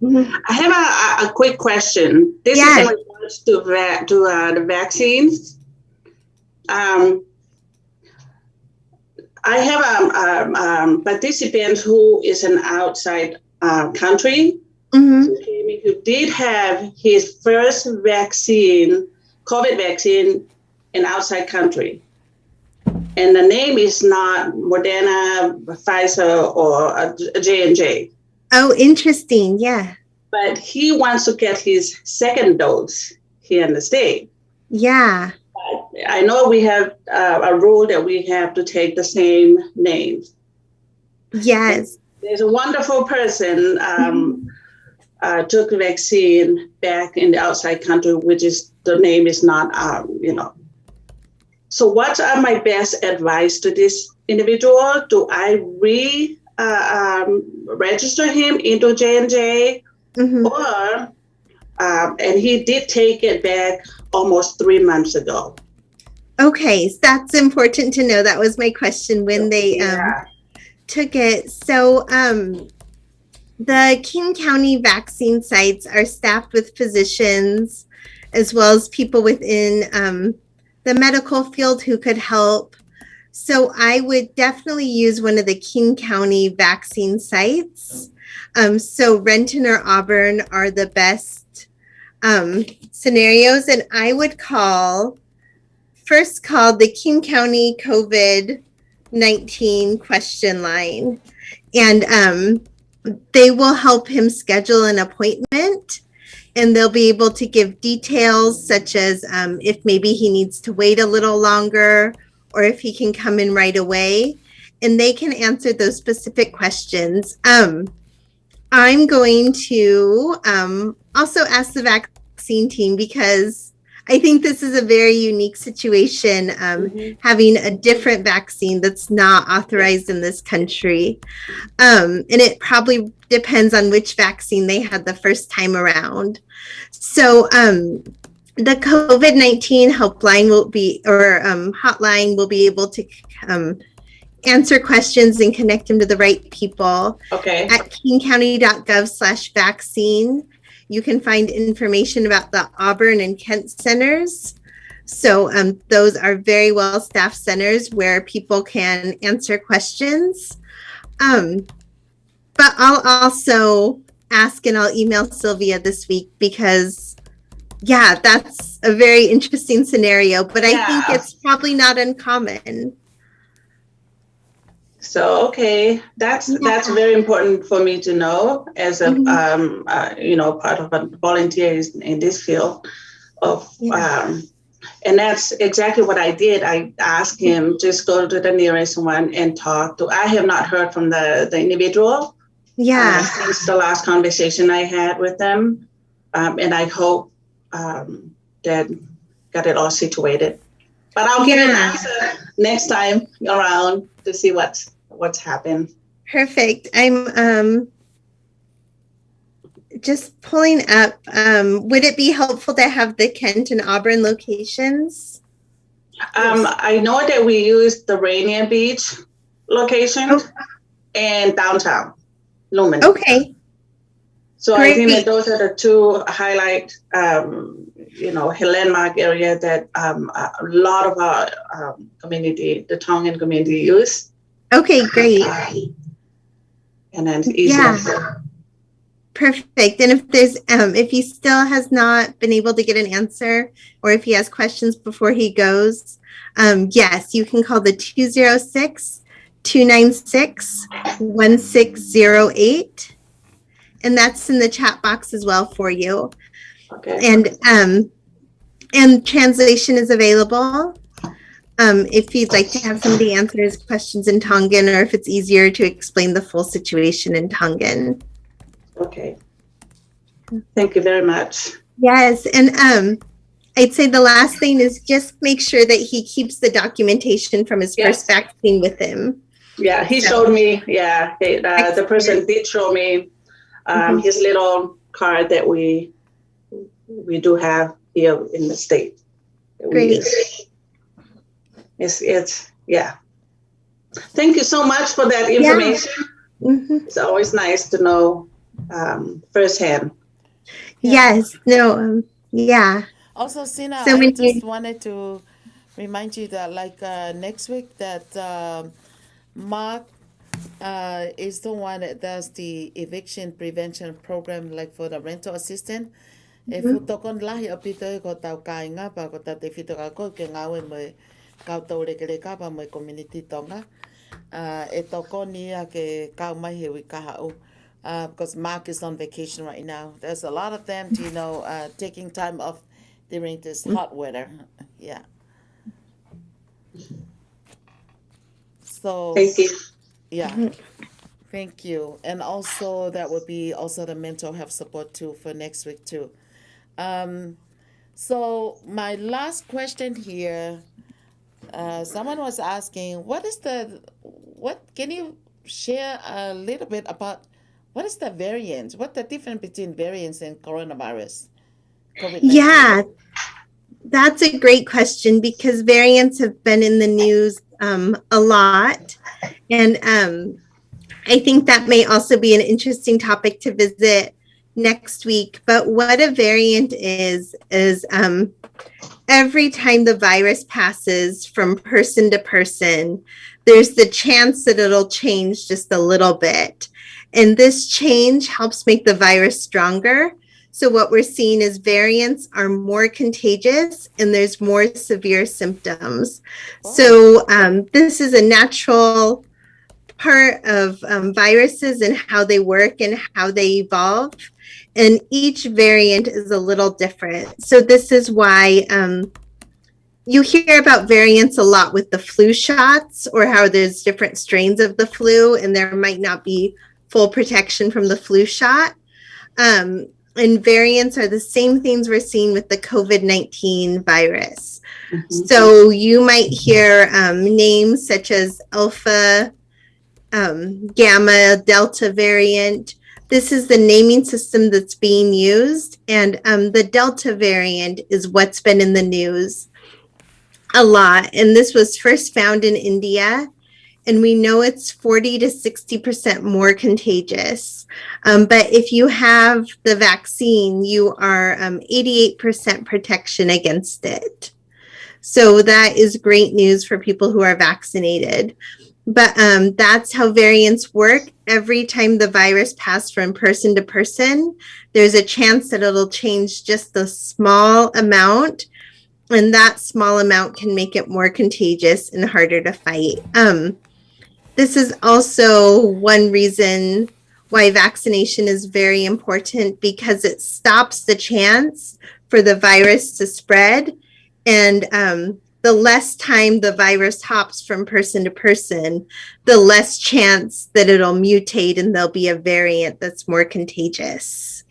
I have a quick question. This is in regards to the vaccines. I have a participant who is an outside country who did have his first vaccine, COVID vaccine, in outside country. And the name is not Moderna, Pfizer, or J&J. Oh, interesting. Yeah. But he wants to get his second dose here in the state. Yeah. I know we have a rule that we have to take the same names. Yes. And there's a wonderful person took the vaccine back in the outside country, which is the name is not, So what are my best advice to this individual? Do I register him into J&J, or and he did take it back almost 3 months ago. Okay, so that's important to know. That was my question when they Yeah. took it. So the King County vaccine sites are staffed with physicians as well as people within the medical field who could help. So I would definitely use one of the King County vaccine sites. So Renton or Auburn are the best scenarios. And I would first call the King County COVID-19 question line. And they will help him schedule an appointment, and they'll be able to give details such as if maybe he needs to wait a little longer or if he can come in right away, and they can answer those specific questions. I'm going to also ask the vaccine team because I think this is a very unique situation, having a different vaccine that's not authorized in this country. And it probably depends on which vaccine they had the first time around. So the COVID-19 helpline will be, or hotline will be able to answer questions and connect them to the right people. Okay. At kingcounty.gov/vaccine, you can find information about the Auburn and Kent centers. So those are very well staffed centers where people can answer questions. But I'll also ask and I'll email Sylvia this week because, yeah, that's a very interesting scenario, but I think it's probably not uncommon. So, okay, that's very important for me to know as a, part of a volunteer in this field of, and that's exactly what I did. I asked him, just go to the nearest one and talk to, I have not heard from the individual. Since the last conversation I had with them. And I hope that got it all situated. But I'll get an answer next time around to see what's happened. Perfect. I'm just pulling up. Would it be helpful to have the Kent and Auburn locations? I know that we used the Rainier Beach location and downtown Lumen. Okay. So great. I think that those are the two highlight, landmark area that a lot of our community, the Tongan community, use. Okay, great. And then it's easy. Yeah. Perfect. And if there's, if he still has not been able to get an answer, or if he has questions before he goes, yes, you can call the 206-296-1608. And that's in the chat box as well for you. Okay. And translation is available. If you'd like to have somebody answer his questions in Tongan, or if it's easier to explain the full situation in Tongan. Okay. Thank you very much. Yes. And I'd say the last thing is just make sure that he keeps the documentation from his first vaccine with him. Yeah, he showed me. Yeah, the person did show me his little card that we do have here in the state. Great. It's yeah. Thank you so much for that information. Yeah. Mm-hmm. It's always nice to know firsthand. Yes. No. Yeah. Also, Sina, so I just wanted to remind you that, like next week, that Mark is the one that does the eviction prevention program, like for the rental assistant. If you talk on lahi apito ko tau kai nga pa ko tate fito ka ko ke ngawe mo kau tau le kele ka pa mo community tonga. E toko ni a ke kau mai he wi ka hau. Because Mark is on vacation right now. There's a lot of them, taking time off during this hot weather. Yeah. So. Thank you. Yeah. Thank you. And also that would be also the mental health support too for next week too. So my last question here, someone was asking, can you share a little bit about what is the variant? What the difference between variants and coronavirus? COVID-19? Yeah, That's a great question because variants have been in the news a lot. And I think that may also be an interesting topic to visit next week. But what a variant is every time the virus passes from person to person, there's the chance that it'll change just a little bit. And this change helps make the virus stronger. So what we're seeing is variants are more contagious and there's more severe symptoms. So this is a natural part of viruses and how they work and how they evolve. And each variant is a little different. So this is why you hear about variants a lot with the flu shots, or how there's different strains of the flu and there might not be full protection from the flu shot. And variants are the same things we're seeing with the COVID-19 virus. Mm-hmm. So you might hear names such as Alpha, Gamma, Delta variant. This is the naming system that's being used. And the Delta variant is what's been in the news a lot. And this was first found in India. And we know it's 40 to 60% more contagious. But if you have the vaccine, you are 88% protection against it. So that is great news for people who are vaccinated. But that's how variants work. Every time the virus passes from person to person, there's a chance that it'll change just a small amount. And that small amount can make it more contagious and harder to fight. This is also one reason why vaccination is very important, because it stops the chance for the virus to spread. And the less time the virus hops from person to person, the less chance that it'll mutate and there'll be a variant that's more contagious.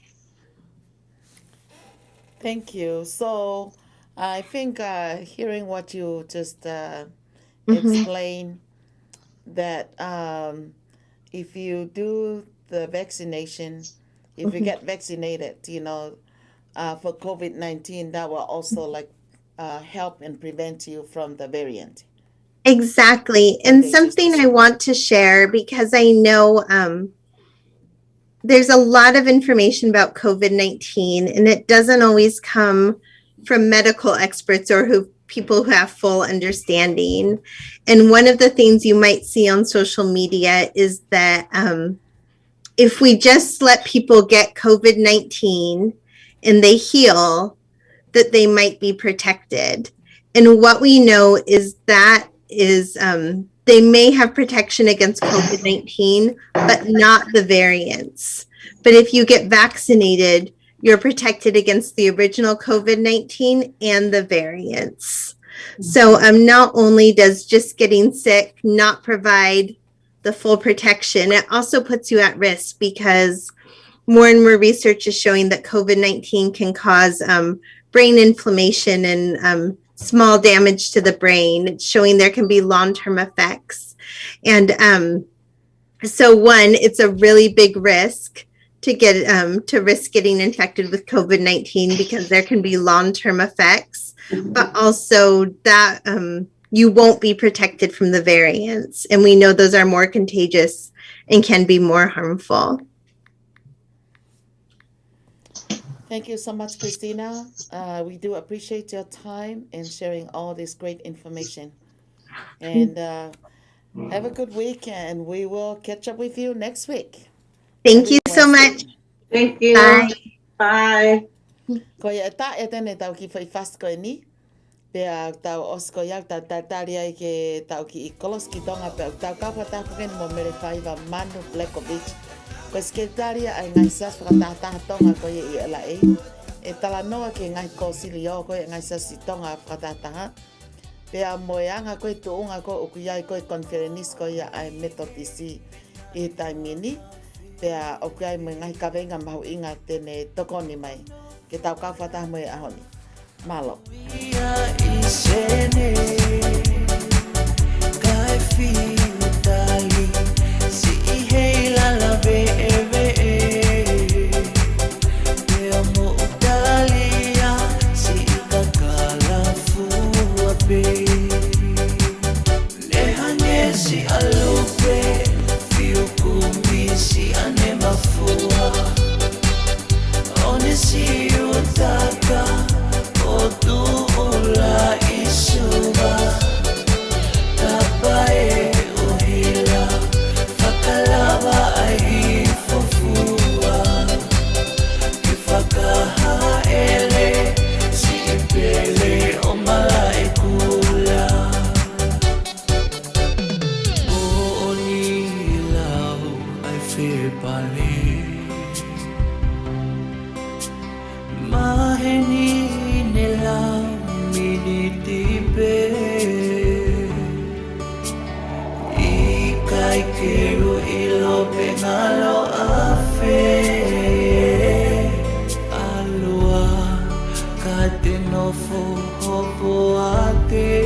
Thank you. So I think hearing what you just explained, that if you do the vaccination, if you get vaccinated, for COVID-19, that will also help and prevent you from the variant. Exactly. And something I want to share, because I know there's a lot of information about COVID-19 and it doesn't always come from medical experts or people who have full understanding. And one of the things you might see on social media is that if we just let people get COVID-19 and they heal, that they might be protected. And what we know is that they may have protection against COVID-19, but not the variants. But if you get vaccinated, you're protected against the original COVID-19 and the variants. So not only does just getting sick not provide the full protection, it also puts you at risk, because more and more research is showing that COVID-19 can cause brain inflammation and small damage to the brain. It's showing there can be long-term effects. And so one, it's a really big risk to risk getting infected with COVID-19, because there can be long-term effects, but also that you won't be protected from the variants. And we know those are more contagious and can be more harmful. Thank you so much, Christina. We do appreciate your time and sharing all this great information. And have a good week, and we will catch up with you next week. Thank you so much. Thank you. Bye. Bye. Ko ia ta e tene tau ki whai whasko e ni. Pea tau osko iau tau tari ai ke tau ki i kolos ki tonga pea tau kapa tau kene mo mere whaiva Manu Blekovic. Ko sekretari ai ngai sas whakataha tonga ko i ela e. E tala noa ke ngai ko sili o ko i ngai sas i tonga whakataha. Pea moeanga ko i tuunga ko uku iai ko i konferenis ko ia ai metodisi i taimini. Pea o kai mo ngai ka venga mahu inga tene tokoni mai ke tau ka fata mo e ahoni malo kai fi tali si hei la la ve eve e mo talia si ka kala pali maheni nila minitipe ikai kero ilo pengalo afe alua katenofo hopo ate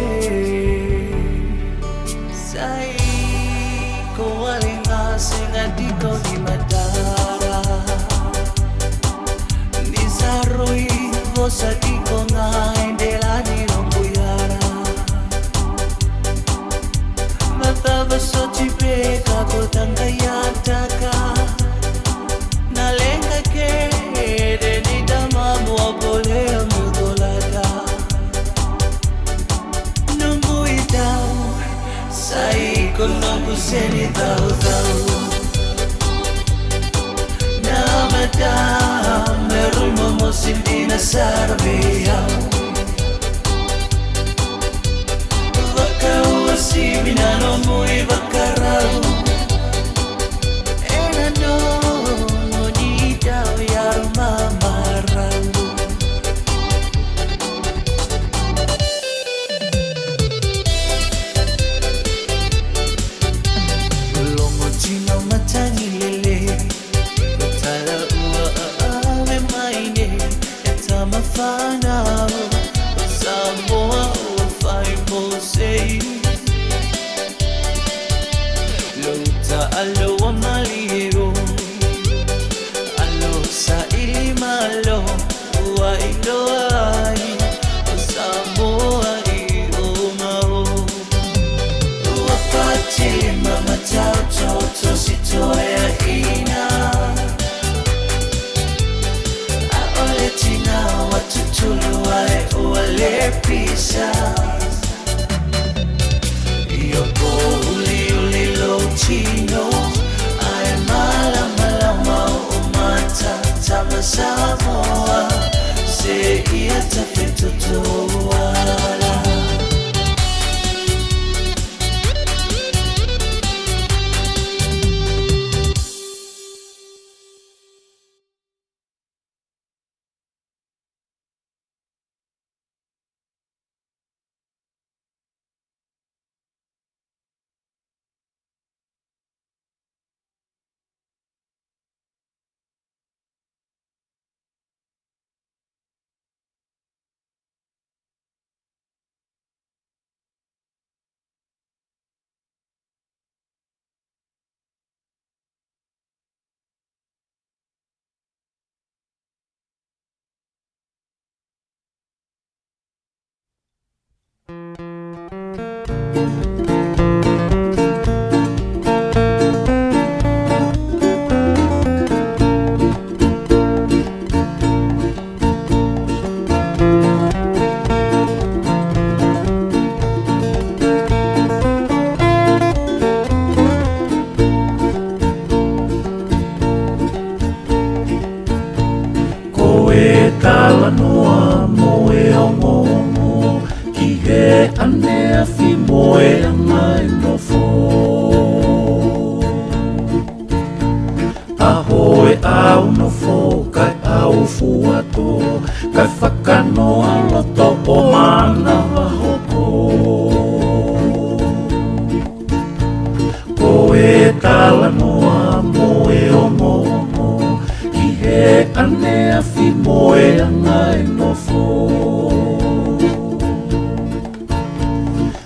sai ko walinga singa dito di madara Nisaroi vosa diko ngai delani rombuyara Matava sochi peka kotanga yataka Nalenga kere ni damamu apole amudolada Numbu itau sai konombu seni tau tau Namadam meruy momosindina sarveya Vakau asimina no muy vakarau Enano no nidau yar mamarau Longo chino matangi lele Kotala ua awe maine Etama whanau Samoa ua whai mosei Lauta aloa maliro Alo sa ilimalo Ua iloai Samoa i omao Wapati mama tau toto si toya ina Aole tina watutulu ai uale pisa Yoko uli uli lo chino Ai mala mala mau umata tama Samoa Se ia tafeto toala Talanoa moe ongo ki he anea fi moe angai no fo Ahoe au no fo kai au fuato kai whakanoa loto o mana wahoko Koe talanoa moe ongo ki he anea fi moe angai no fo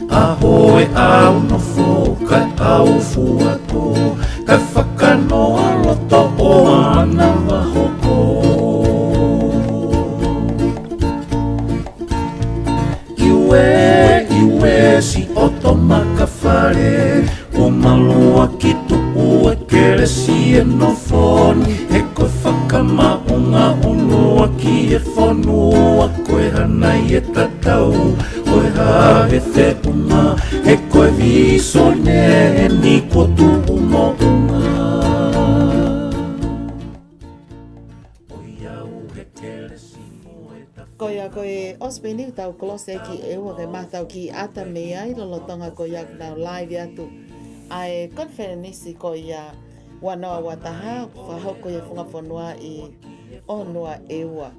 Ahoe au no fo kai au fuato kai whakanoa loto o ana wahoko Iwe si oto makawhare O malua ki tu ue kere si e no foni E koe whakamaunga unua ki e whanua Koe hanai e tatau Koe hahe te unga E koe viso ne e ni ko tu unga unga O iau he kere si moe ta Koia koe ospeni tau kolose ki e ua ke matau ki ata mea I lolo tonga koia nau live atu. Ai konferenisi koia Wanoa wataha, whahoko e whunga whanua I onua eua.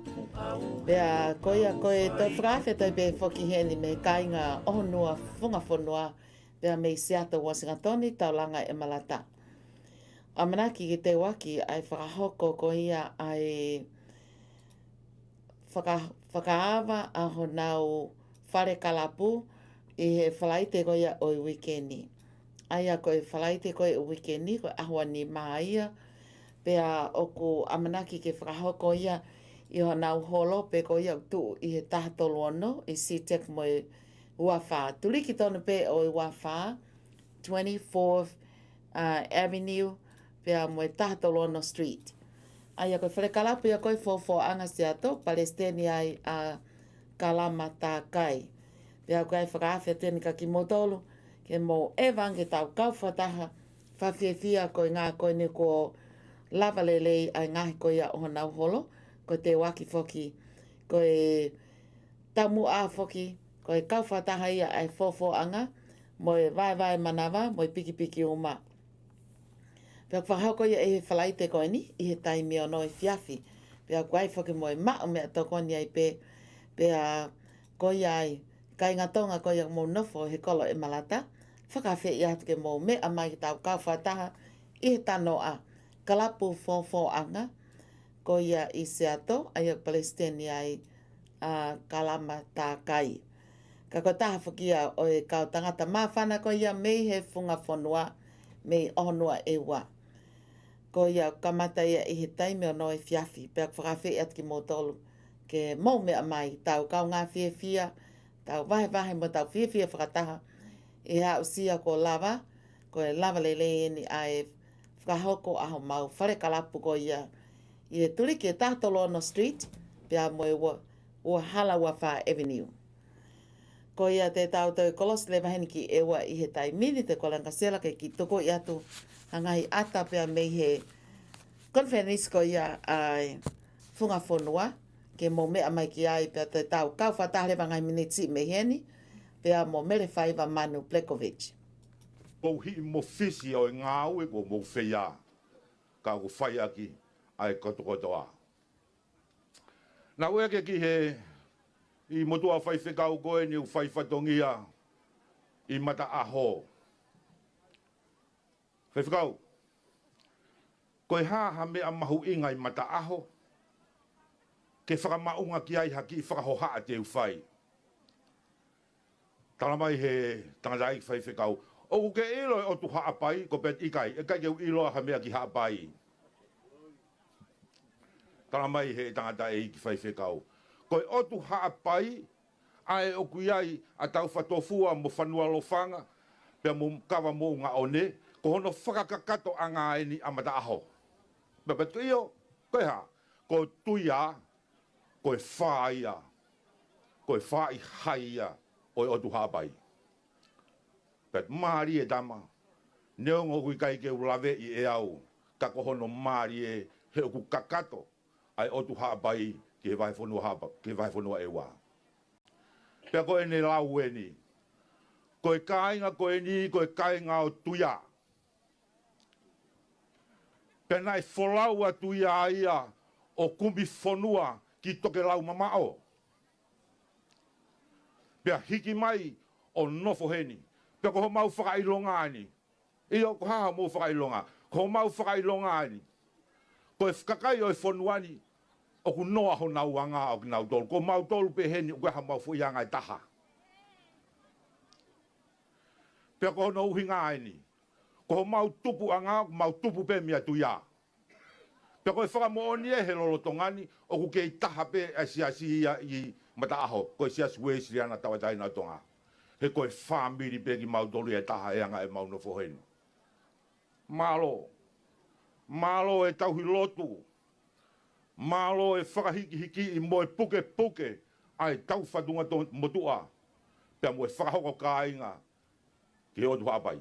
Pea koia koe toi whakawhetai pe whoki heni me kainga onua whunga whanua pea me Seattle, Washington, taulanga e malata. Amanaki ki te waki ai whakahoko ko ia ai whakaawa a honau whare kalapu I he whalaite ko ia o I wikendi. Aia koe whalaite koe o wikendi, koe ahua ni maia, pea oku amanaki ke whakahoko ia I honau holo pe ko ia tu I he tahatolo ono I sitek mo I uawha. Tuli ki tonu pe o I uawha, 24th Avenue, pea mo I tahatolo ono street. Aia koe wharekalapu ia koe fōfō anga Seattle, Palestini ai a kalama tā kai. Pea koe whakaawhia tēni ka ki motolu, ke mo ewange tau kauwhataha, whawhiawhia koe ngā koe ne ko lava lelei ai ngahi koe ia o nau holo, ko te waki whoki, koe tamu a whoki, koe kauwhataha ia ai fōfō anga, mo e vai manawa, mo e piki piki uma. Pea whahauko ia e he whalaite koe ni, I he taimi o noi whiawhi. Pea koe whoki mo e mao mea tokoni ai pe, pea koe ai, kai ngā tonga koe ia mō nofo he kolo e malata, whakawhi I atu ke mō mea mai ki tau kauwhataha, I he tano a kalapu fōfō anga, koe ia I Seattle, ai a Palestini ai kalama tā kai. Ka koe taha whakia o e kau tangata mawhana koe ia mei he whunga whanua, mei onua e wa. Ko ia kamata ia I he taime o noi whiawhi, pea whakawhi atu ki mō tolu, ke mō mea mai, tau kau ngā whiawhia, tau vahe mo tau whiawhia whakataha, I hau sia ko lava, ko e lava lele ni ai whakahoko aho mau, whare kalapu ko ia, I he tuli ki e tahtolo ono street, pea mo e ua hala Uawha Avenue. Ko ia te tau tau kolos le maheni ki ewa I he tai mini te kolanga sela ke ki toko I atu hangahi ata pea mei he conference ko ia ai whunga whanua ke mo mea mai ki ai pea te tau kauwhatahle wangai minitsi me heni pea mo mere whaiva Manu Plekovic. Ko hi mo fisi o ngā ue ko mo whea ka ko whai aki ai kotokotoa. Nā ue ke ki he I motua whai whekau koe ni u whai whatongia I mata aho. Whai whekau, koe ha mea mahu inga I mata aho, ke whakamaunga ki ai haki I whakahoha a te u whai. Tala mai he tangarai whai whekau, o ke ilo e o tu haapai ko pet ikai, e kai ke u ilo ha mea ki haapai. Tala mai he tangarai ki whai whekau. Koe otu haapai, ai o kuiai a tau whatofua mo whanua lofanga, pia mo kawa mo ngā one, ko hono whakakakato a ngā eni amata aho. Pia petu iyo, koe ha, ko tuia, koe whaia, koe whai haia, o otu haapai. Pia maari e dama, neongo kui kai ke ulawe I e au, ka ko hono maari e he oku kakato, ai otu haapai, ke vai whanua hapa, ke vai whanua e wā. Pea koe ne lau e ni. Koe kāinga koe ni, koe kāinga o tuia. Pea nai wholau a tuia ia o kumbi whanua ki toke lau mamao. Pea hiki mai o nofo heni. Pea ko ho mau whakailonga ani. Iyo ko haha mo whakailonga. Ko ho mau whakailonga ani. Koe whakakai o e whanuani, o ku noa ho nau anga o ku nau tolu. Ko mau tolu pe heni o ha mau fui anga I taha. Pea ko no uhi ngā eni. Ko mau tupu anga, mau tupu pe mia tuia. Pea ko e whakamooni e he lolotongani o ku kei taha pe a siasi ia I mata aho. Ko e siasi weisiri ana tawatai na tonga. He ko e whamiri pe ki mau tolu e taha e anga e mau no foheni. Malo. Malo e tauhi lotu. Malo e whakahiki I mo e puke ai tau whatunga tō motua. Pea mo e whakahoko kāinga ki he otu hapai.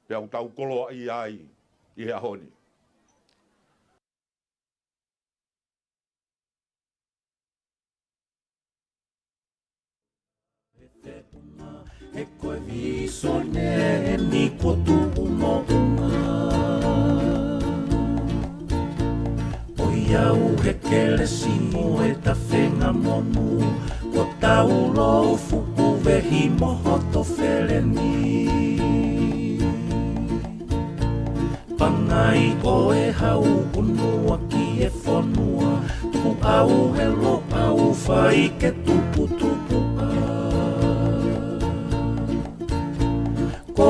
Pea tau koloa I ai I he ahoni. E koe viso ne ni kotu umo uma. au he kelesi mo e ta whenga monu. Ko tau lo fuku vehi moho to wheleni. Pangai o e hau unua ki e whanua. Tupu au he lo au whai ke tupu tupu a. Ko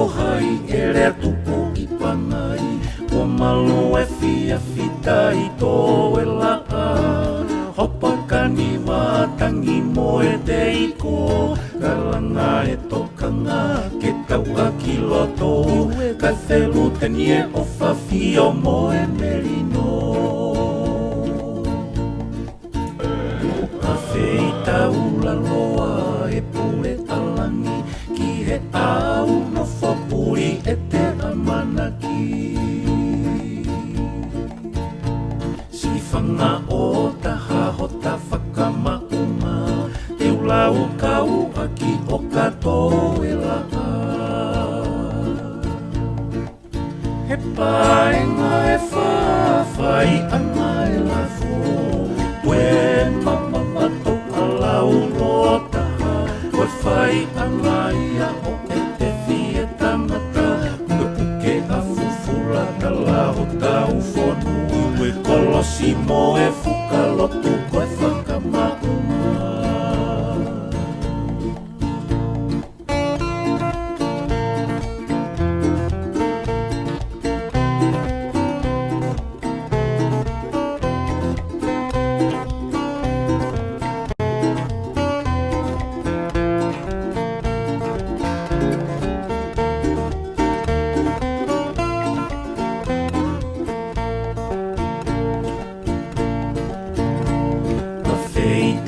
hai e rea tupu i pangai. Ko malo e fia fita i tō e la a. Hopa kani watangi mo e te iko. Kalanga e tokanga ke tau a ki loto. Ka whelu tani e o whawhio mo e merino. A whei taula loa e pule alangi. Ki he au no whapuri e te amanaki. Si whanga o taha ho ta whakamaunga. Te ulau kau aki o kato e la a. He paenga e whawhai anga e la fo. Tue mamama toka lau loa taha. Tue whai anga ia o e te fie tangata. Tue puke a fufura ta lau tau whonu. Tue kolosi mo e whukalotu koe whakamaunga.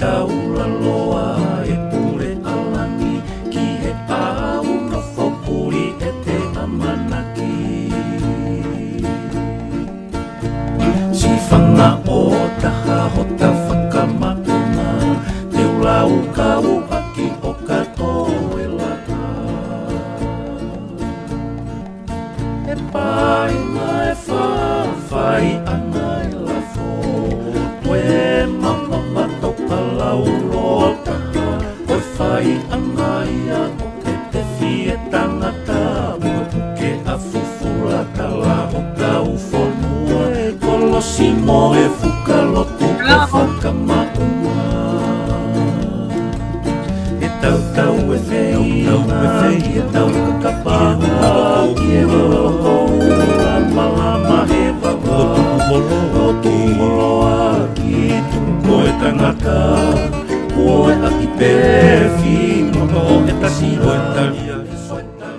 Taula loa e pule alangi. Ki he au no whopuri e te amanaki. Si whanga o taha ho ta whakamaunga. Te ulau kau aki o kato e laka. E paenga e whawhai anga e lafo. Tue mamama toka lau loa taha. Koe whai anga ia o ke te fie tangata. Mua puke a fufura ta la o kau whonua. Kolosi mo e whukalotu ko whakamaunga. E tau tau e whei e tau kakapanga. Ki e holoko lama lama he wawa. O tūmoloa ki tuku koe tangata. Koe aki pefi mono e tasi o e talia e sola.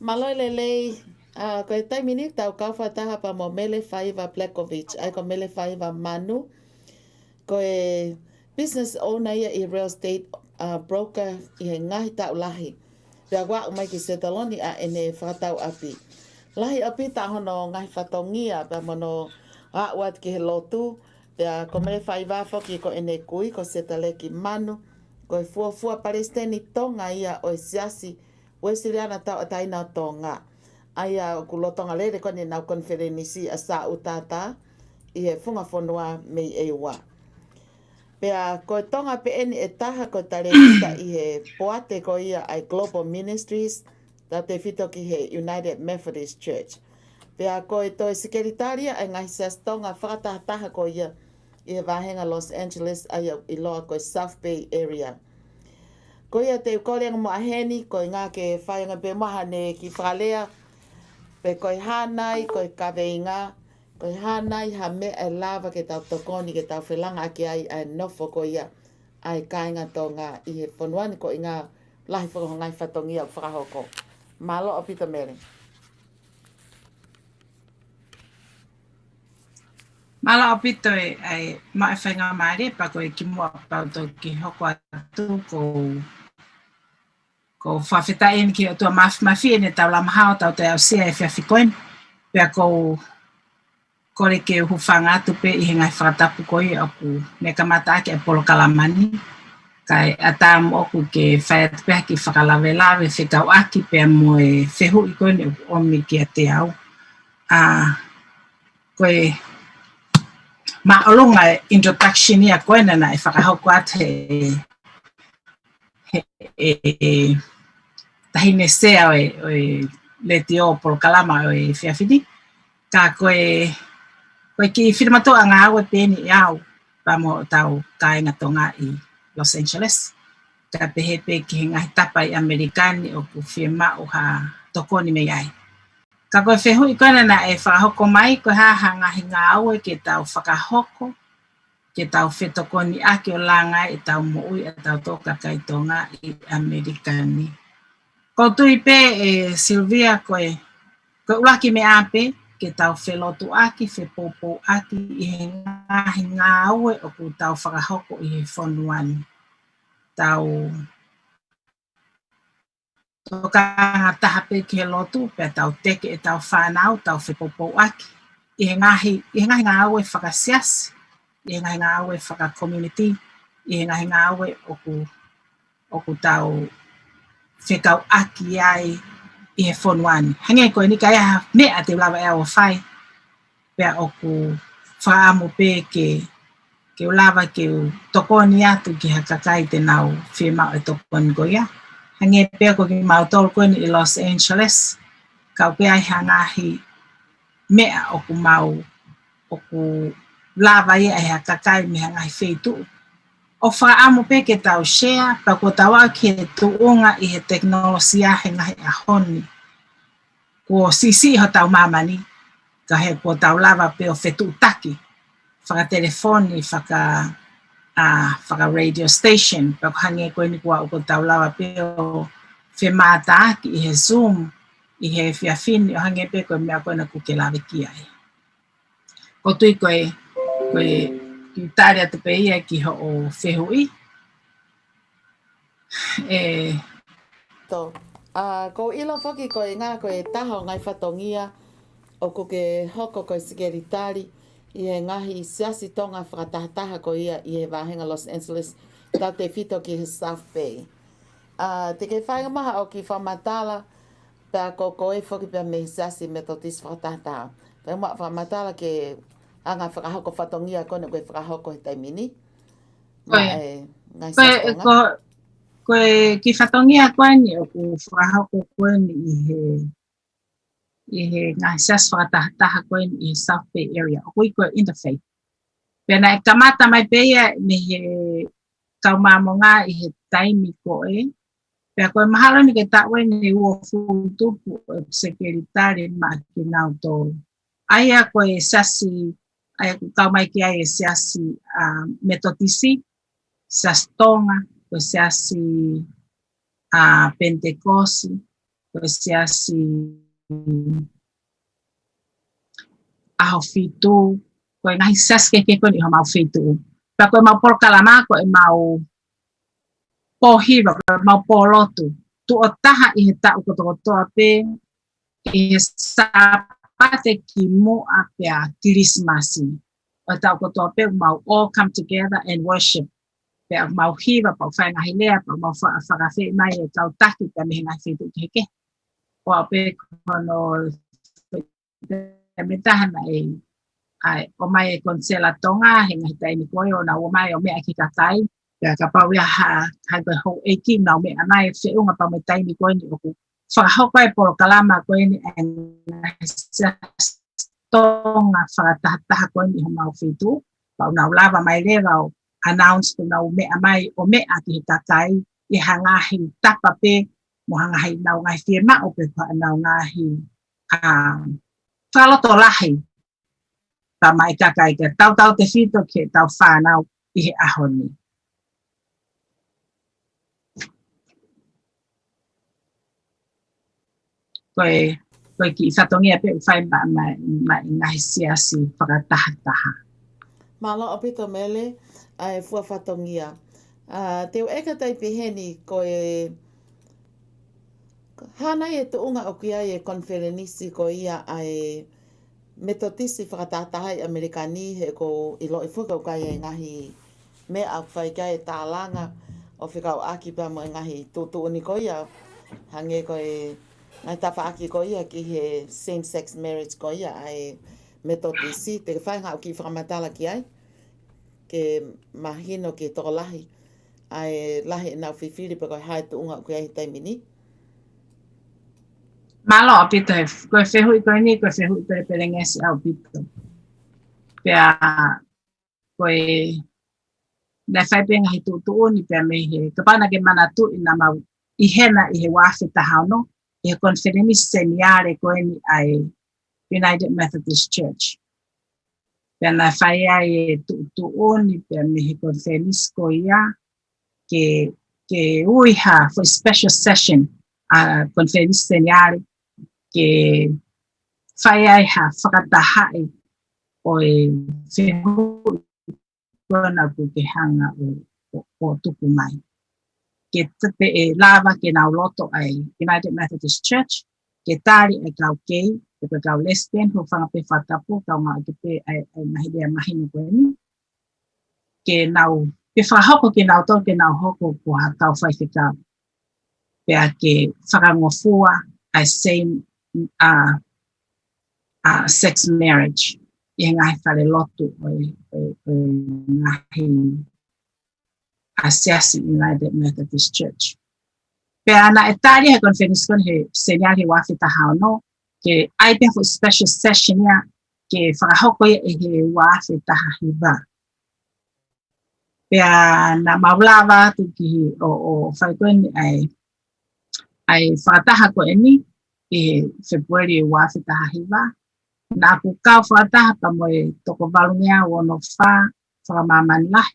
Maloi lelei, koe taimini tau kauwhataha pa mo Mele Whaiva Blakovich, ai ko Mele Whaiva Manu, koe business owner ia i real estate broker i he ngahi tau lahi. Pea wā umai ki Setaloni a ene whakatau api. Lahi api ta hono ngahi whatongia pea mono wat ki he lotu. Pea ko Mele Whaiva whoki ko ene kui ko Setaleki Manu, koe fuafua Palestini tonga ia o siasi Wesiliana tau ataina o tonga. Aia ku lotonga lere kone nau konferenisi a sa utata i he funga whanua mei e ua. Pea koe tonga pe eni e taha ko tare fita i he poate ko ia ai Global Ministries, ta te fito ki he United Methodist Church. Pea koe toi sekeritaria ai ngahi sas tonga whakataha ko ia i he wahenga Los Angeles aia i loa koe South Bay area. Ko ia te ukorenga mo aheni, ko ngā ke whainga pe maha ne ki whalea, pe koe hānai, koe kaweinga, koe hānai ha me e lava ke tau tokoni, ke tau whelanga ki ai ai nofo ko ia, ai kāinga tō ngā i he whanuani ko i ngā lahi whakaho ngai whatongi au whakahoko. Malo o pita mere. Mala o pito ai mai whainga maare, pa koe ki mua pauto ki hoko atu ko whawhita eni ki o tua mawhi ene tau lamahao tau te au sea e whiawhikoen. Pea ko kore ke uhu whanga atu pe i he ngai whakatapu koe aku me kamata ake e polo kalamani. kai ata mo ku ke whai pēha ki whakalawe lawe whekau aki pēr mo e whehu I koe ni o mi ki te au. Koe maolonga introduction ia koe na e whakahoko ate e tahine sea o le te o polo kalama o e whiawhiti. Ka koe ki whiramato a ngā aue pēni I au pa mo tau kāinga tonga I Los Angeles. Ka pehe pē ki he ngahi tapa I Amerikani o ku whima o ha tokoni mei ai. Ka koe whehui koe na e whakahoko mai koe ha ngahi ngā aue ke tau whakahoko ke tau whetokoni ake o langa e tau moui a tau toka kai tonga I Amerikani. Koutui pē e Sylvia koe ulaki me ape ke tau whelotu aki, whepopo aki I he ngahi ngā aue o ku tau whakahoko I he whonuani. Tau toka ngā taha pē ki he lotu pē tau teke e tau whanau, tau whepopo aki. I he ngahi ngā aue whakasiasi, I he ngahi ngā aue whaka-community, I he ngahi ngā aue o ku tau whekau aki ai I he whonuani. Hange koe ni kai aha mea te ulawa e awa whai. Pea o ku whaamu pē ke ulawa ke tokoni atu ki hakakai te nau whimau e tokoni ko ia. Hange pēr ko ki mautoro koe ni I Los Angeles. Kau pēr ai hangahi mea o ku mau o ku lava ia e hakakai me hangahi wheitu. O whaamu pē ke tau share, pa ko tau au ki he tuunga I he teknolosia he ngahi ahoni. Ko sisi ho tau mamani, ka he ko tau lava pē o whetu taki. Whaka telefoni, whaka radio station, pa ko hange koe ni kua o ko tau lava pē o whemata aki I he Zoom, I he whiawhini, o hange pē koe mea koe na kuke lawe ki ai. Ko tui koe ki tāre atu pē ia ki ho o whehui. Ko ilo whaki koe ngā koe taha o ngai whatongia o ko ke hoko koe Sikeritari I he ngahi siasi tonga whakatahataha ko ia I he wāhenga Los Angeles tau te whito ki he South Bay. Te kei whainga maha o ki whamatala pēr ko koe whaki pēr me siasi metodist whakatahataha. Pēr mua whamatala ke anga whakahoko whatongia kone koe whakahoko he taimini. Ngai siasi tonga. Koe ki whatongia koe ni o ku whakahoko koe ni I he ngahi siasi whakatahataha koe ni I he South Bay area. O koe interfaith. Pēna e kamata mai pēia me he kaumamonga I he taimi koe. Pēr koe mahalo ni ke taue ni ua futupu o Sikeritari ma ki nau tōru. Aia koe siasi, aia kaumai ki ai e siasi metodisi, siasi tonga, koe siasi pentekosi, koe siasi aho fitu, koe ngahi siasi ke koe ni ho mau fitu. Pēr koe mau polo kalama, koe mau pohiro, koe mau polotu. Tu o taha I he tau kotokotoa pē, I he sapate ki mua pēr kirismasi. O tau kotoa pē, mau all come together and worship. Pēr mau hiva, pau whai ngahi lea, pau mau whakawhi mai e tau taki pēr mehe ngahi whitu ki heke. O au pē kono me tahana o mai e konsela tonga, he ngahi taimi koe o na o mai o mea ki katai. Pēr ka pau ia hai koe hou eiki na o mea nai whiunga pau me taimi koe ni o ku whakahoko e polo kalama koe ni e ngahi tonga whakatahataha koe ni ho mau whitu. Pau nau lava mai rewa o announce to nau mea mai o mea ki he katai I hangahi tapa pē mo hangahi nau ngai whiema o pē pa nau ngahi whaloto lahi. Pa mai kakai ka tau te whito ke tau whanau I he ahoni. Koe ki whatongia pē whai mai ngahi siasi whakatahataha. Malo o pito mele ai fua whatongia. Teo eka tai piheni koe hana e tuunga o kia e konferenisi ko ia ai metodisi whakatahataha I Amerikani he ko ilo I fuka o kai e ngahi mea au whai kai e tālanga o whikau aki pa mo ngahi tūtu ni ko ia hange ko e ngai tawha aki ko ia ki he same-sex marriage ko ia ai metodisi te whai ngau ki whakamatala ki ai ke mahino ki toko lahi ai lahi nau whiwhiri pa ko hai tu unga ki ai taimini. Malo apito e ko fehu ko ni ko fehu pe pelengesi au pito. Pea ko na fai pe ngai tu ni pe me he ka pana ke mana tu ina mau I hena I he wafi tahano I he konfereni seniare ko ni ai United Methodist Church. Pea na fai ai tu ni pe me he konfereni ko ia ke uiha for special session a konfereni seniare ke fai ai ha whakatahai o fehu kona ku ke hanga o tuku mai. Ke tepe lava ke nau loto ai United Methodist Church, ke tari ai kau kei, ke kau lesbian, ho whanga pe whatapu, kau ngā ke pe ai mahidea mahinu koe ni. Ke nau, ke whahoko ke nau tō, ke nau hoko ko ha kau whai kau. Pea ke whakangofua ai same sex marriage. I ngai whare lotu o ngahi asiasi United Methodist Church. Pea na etari he conference kon he senyal he wafi tahao no, ke aipe for special session ya, ke whakahoko e he wafi tahahiva. Pea na maulava tu ki o whaikon ai whataha ko eni, ke February wafi tahahiva. Na ku kau whataha pa moe toko valungia wono whakamaman lahi.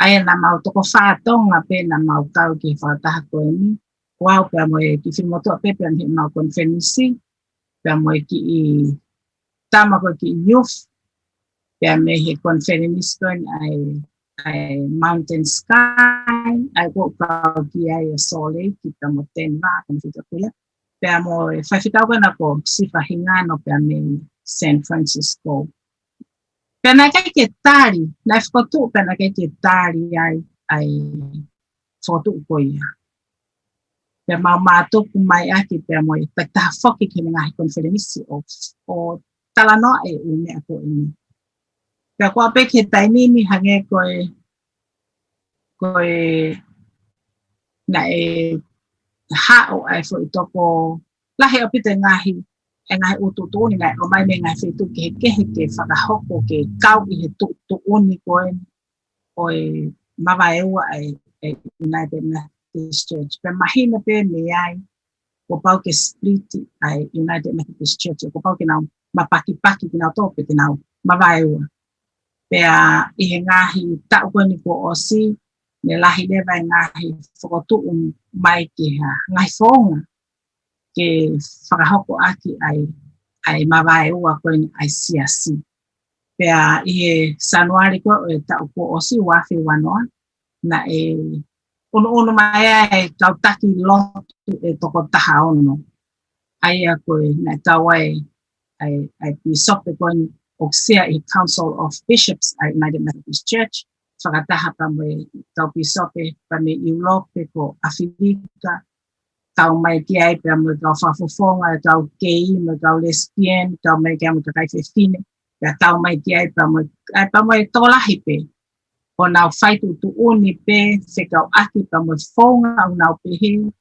Ai na mau toko whātonga pe na mau kau ki whataha ko eni. Wau pia moe ki whimotoa pe pia ni mau konferensi. Pia moe ki I tama ko ki youth. Pia me he konferensi ko ai Mountain Sky. Ai ko kau ki ai sole ki tamo tenwa konfita kuya. Pia moe whaiwhitau kana ko sifa hingano pia me San Francisco. Pena kai ke tari, na whakatu pena kai ke tari ai whakatu ko ia. Pea mau mātoku mai aki pea moe taha whoki ke ngahi konferenisi o talanoa e mea ko ini. Pea kua pe ke tainini hange koe na hao ai fo I toko lahi o pita ngahi ututuni na o mai me ngahi whitu ke ke whakahoko ke kau I he tuuni koe o mawaeua ai United Methodist Church. Pe mahina pe me ai ko pau ke split ai United Methodist Church. Ko pau ke nau mapaki-paki ki nau tope ki nau mawaeua. Pea I he ngahi tau koe ni ko osi me lahi lewa ngahi whakotu mai ki ha ngahi whonga ke whakahoko aki ai mawaeua koe ni ai siasi. Pea I he Sanuari ko e tau ko osi wafi wanoa na unu mai ai kau taki lotu toko taha ono. Ai a koe na kau ai pisope koe ni oksia I Council of Bishops ai United Methodist Church. Whakataha pa me kau pisope pa me Europe ko Afirika. Kau mai ki ai pa me kau whafofonga, kau gay, me kau lesbian, kau mai kia me kakai whewhine. Pea kau mai ki ai pa me tolahi pe. O nau whaitu tu uni pe, whekau aki pa mo whonga au nau pehe.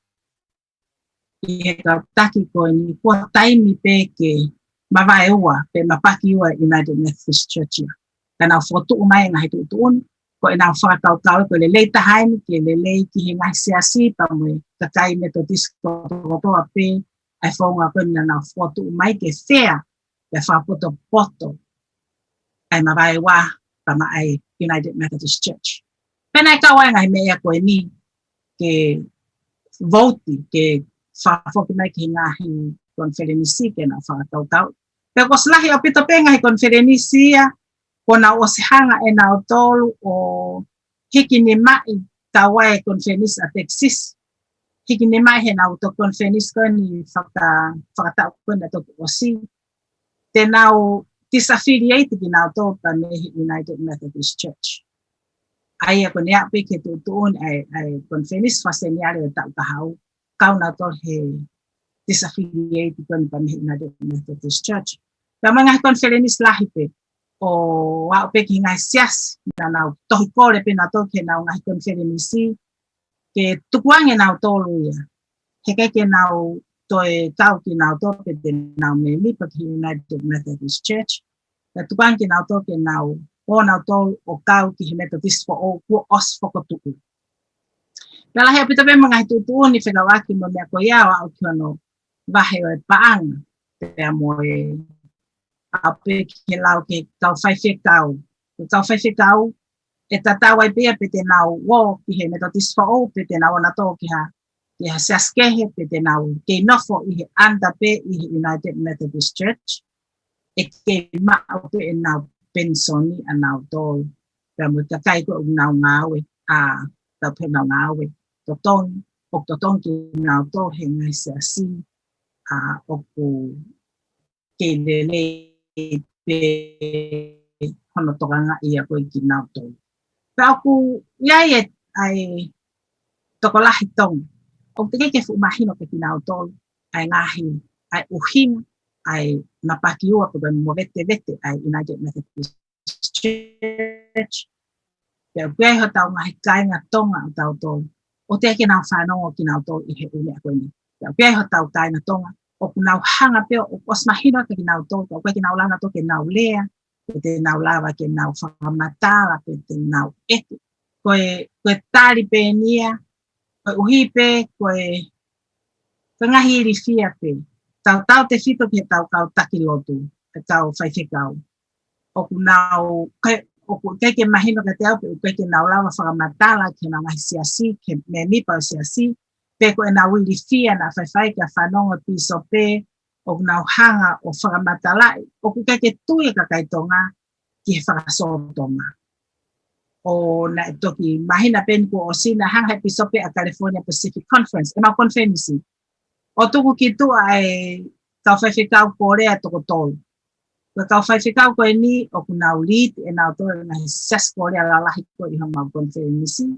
I he kau taki koe ni kua taimi pe ke mawae ua, pe mapaki ua United Methodist Church ia. Ka nau whotu umai ngahi tu uni, ko e nau whakakau kau ko le lei tahaini ke le lei ki he ngahi siasi pa mo kakai metodist ko toa pe, ai whonga koe na nau whotu umai ke whea, pe whapoto poto, ai mawae ua, pa ma ai United Methodist Church. Pena kawai ngai mea koe ni ke voti ke whafoki mai ki ngahi konferenisi ke na whakatau. Pe koslahi o pito pe ngahi konferenisi ia, kona o se hanga e nau tolu o hiki ni mai kawai konferenisi a Texas. Hiki ni mai he nau to konferenisi koe ni whakatau koe na toku o si. Te nau disaffiliate ki nau tō pa me United Methodist Church. ai ko nia pe ke tu ai conference faseniare ta hau kau na to he disaffiliate kon pa mi na de Methodist Church pa mga conference lahi pe o wa pe ki ngai sias na to ko le pe na to ke na ngai conference ke tu kwang na to lu ya he ke na to e tau ki na to pe de na me mi pa ki United Methodist Church tu kwang ki na to ke na o na to o kau ki Methodist for o ku os for ko tu Pela he pita pe mga tutu ni whekawaki mo mea ko ia wa au kiono wahe o e paanga pea mo e au pe ke lau ke kau whaiwhekau. Kau whaiwhekau e tatau ai pia pe te nau wo ki he Methodist for o pe te nau na tō ki ha seaskehe pe te nau ke nofo i he anda pe i he United Methodist Church e ke mao pe e nau pensoni a nau tō pea mo ka kai ko nau ngawe a tau pe nau ngawe totong ki nau to he ngai se asi a oku ke lele pe hono tokanga ia ko ki nau to pa ku ia ai tokolahi tong o te ke fu mahino ke ki nau to ai ngahi ai uhin ai napakiua ko mo vete ai United Methodist Church pe pe ha tau ngai kai nga tonga tau to o te ke nau whanongo ki nau tō i he ule a koe ni. Pia ho tau tai na tonga, o ku nau hanga peo, o os mahina ke nau tō, o koe ki nau lana tō ke nau lea, ke te nau lava ke nau whakamatala, ke te nau eke. Koe tari pe nia, koe uhi pe, koe ngahi iri fia pe. Tau te fito ke tau kau taki lotu, ke tau whaiwhekau. O ku nau, o ke mahino ke te au pe ke nau lava whakamatala ke nau ngahi siasi ke me mipa siasi pe ko na wili fia na whaiwhai ka whanonga piso pe o nau hanga o whakamatala o ke tui ka kaitonga ki he whakasotonga o na toki mahina pen ko o sina hanga piso pe a California Pacific Conference e mau conference o tuku ki tu ai tau whaiwhikau korea toko tolu Kau whaiwhikau koe ni o ku nau lead e nau tō na he sas kore ala lahi koe i hama konferenisi.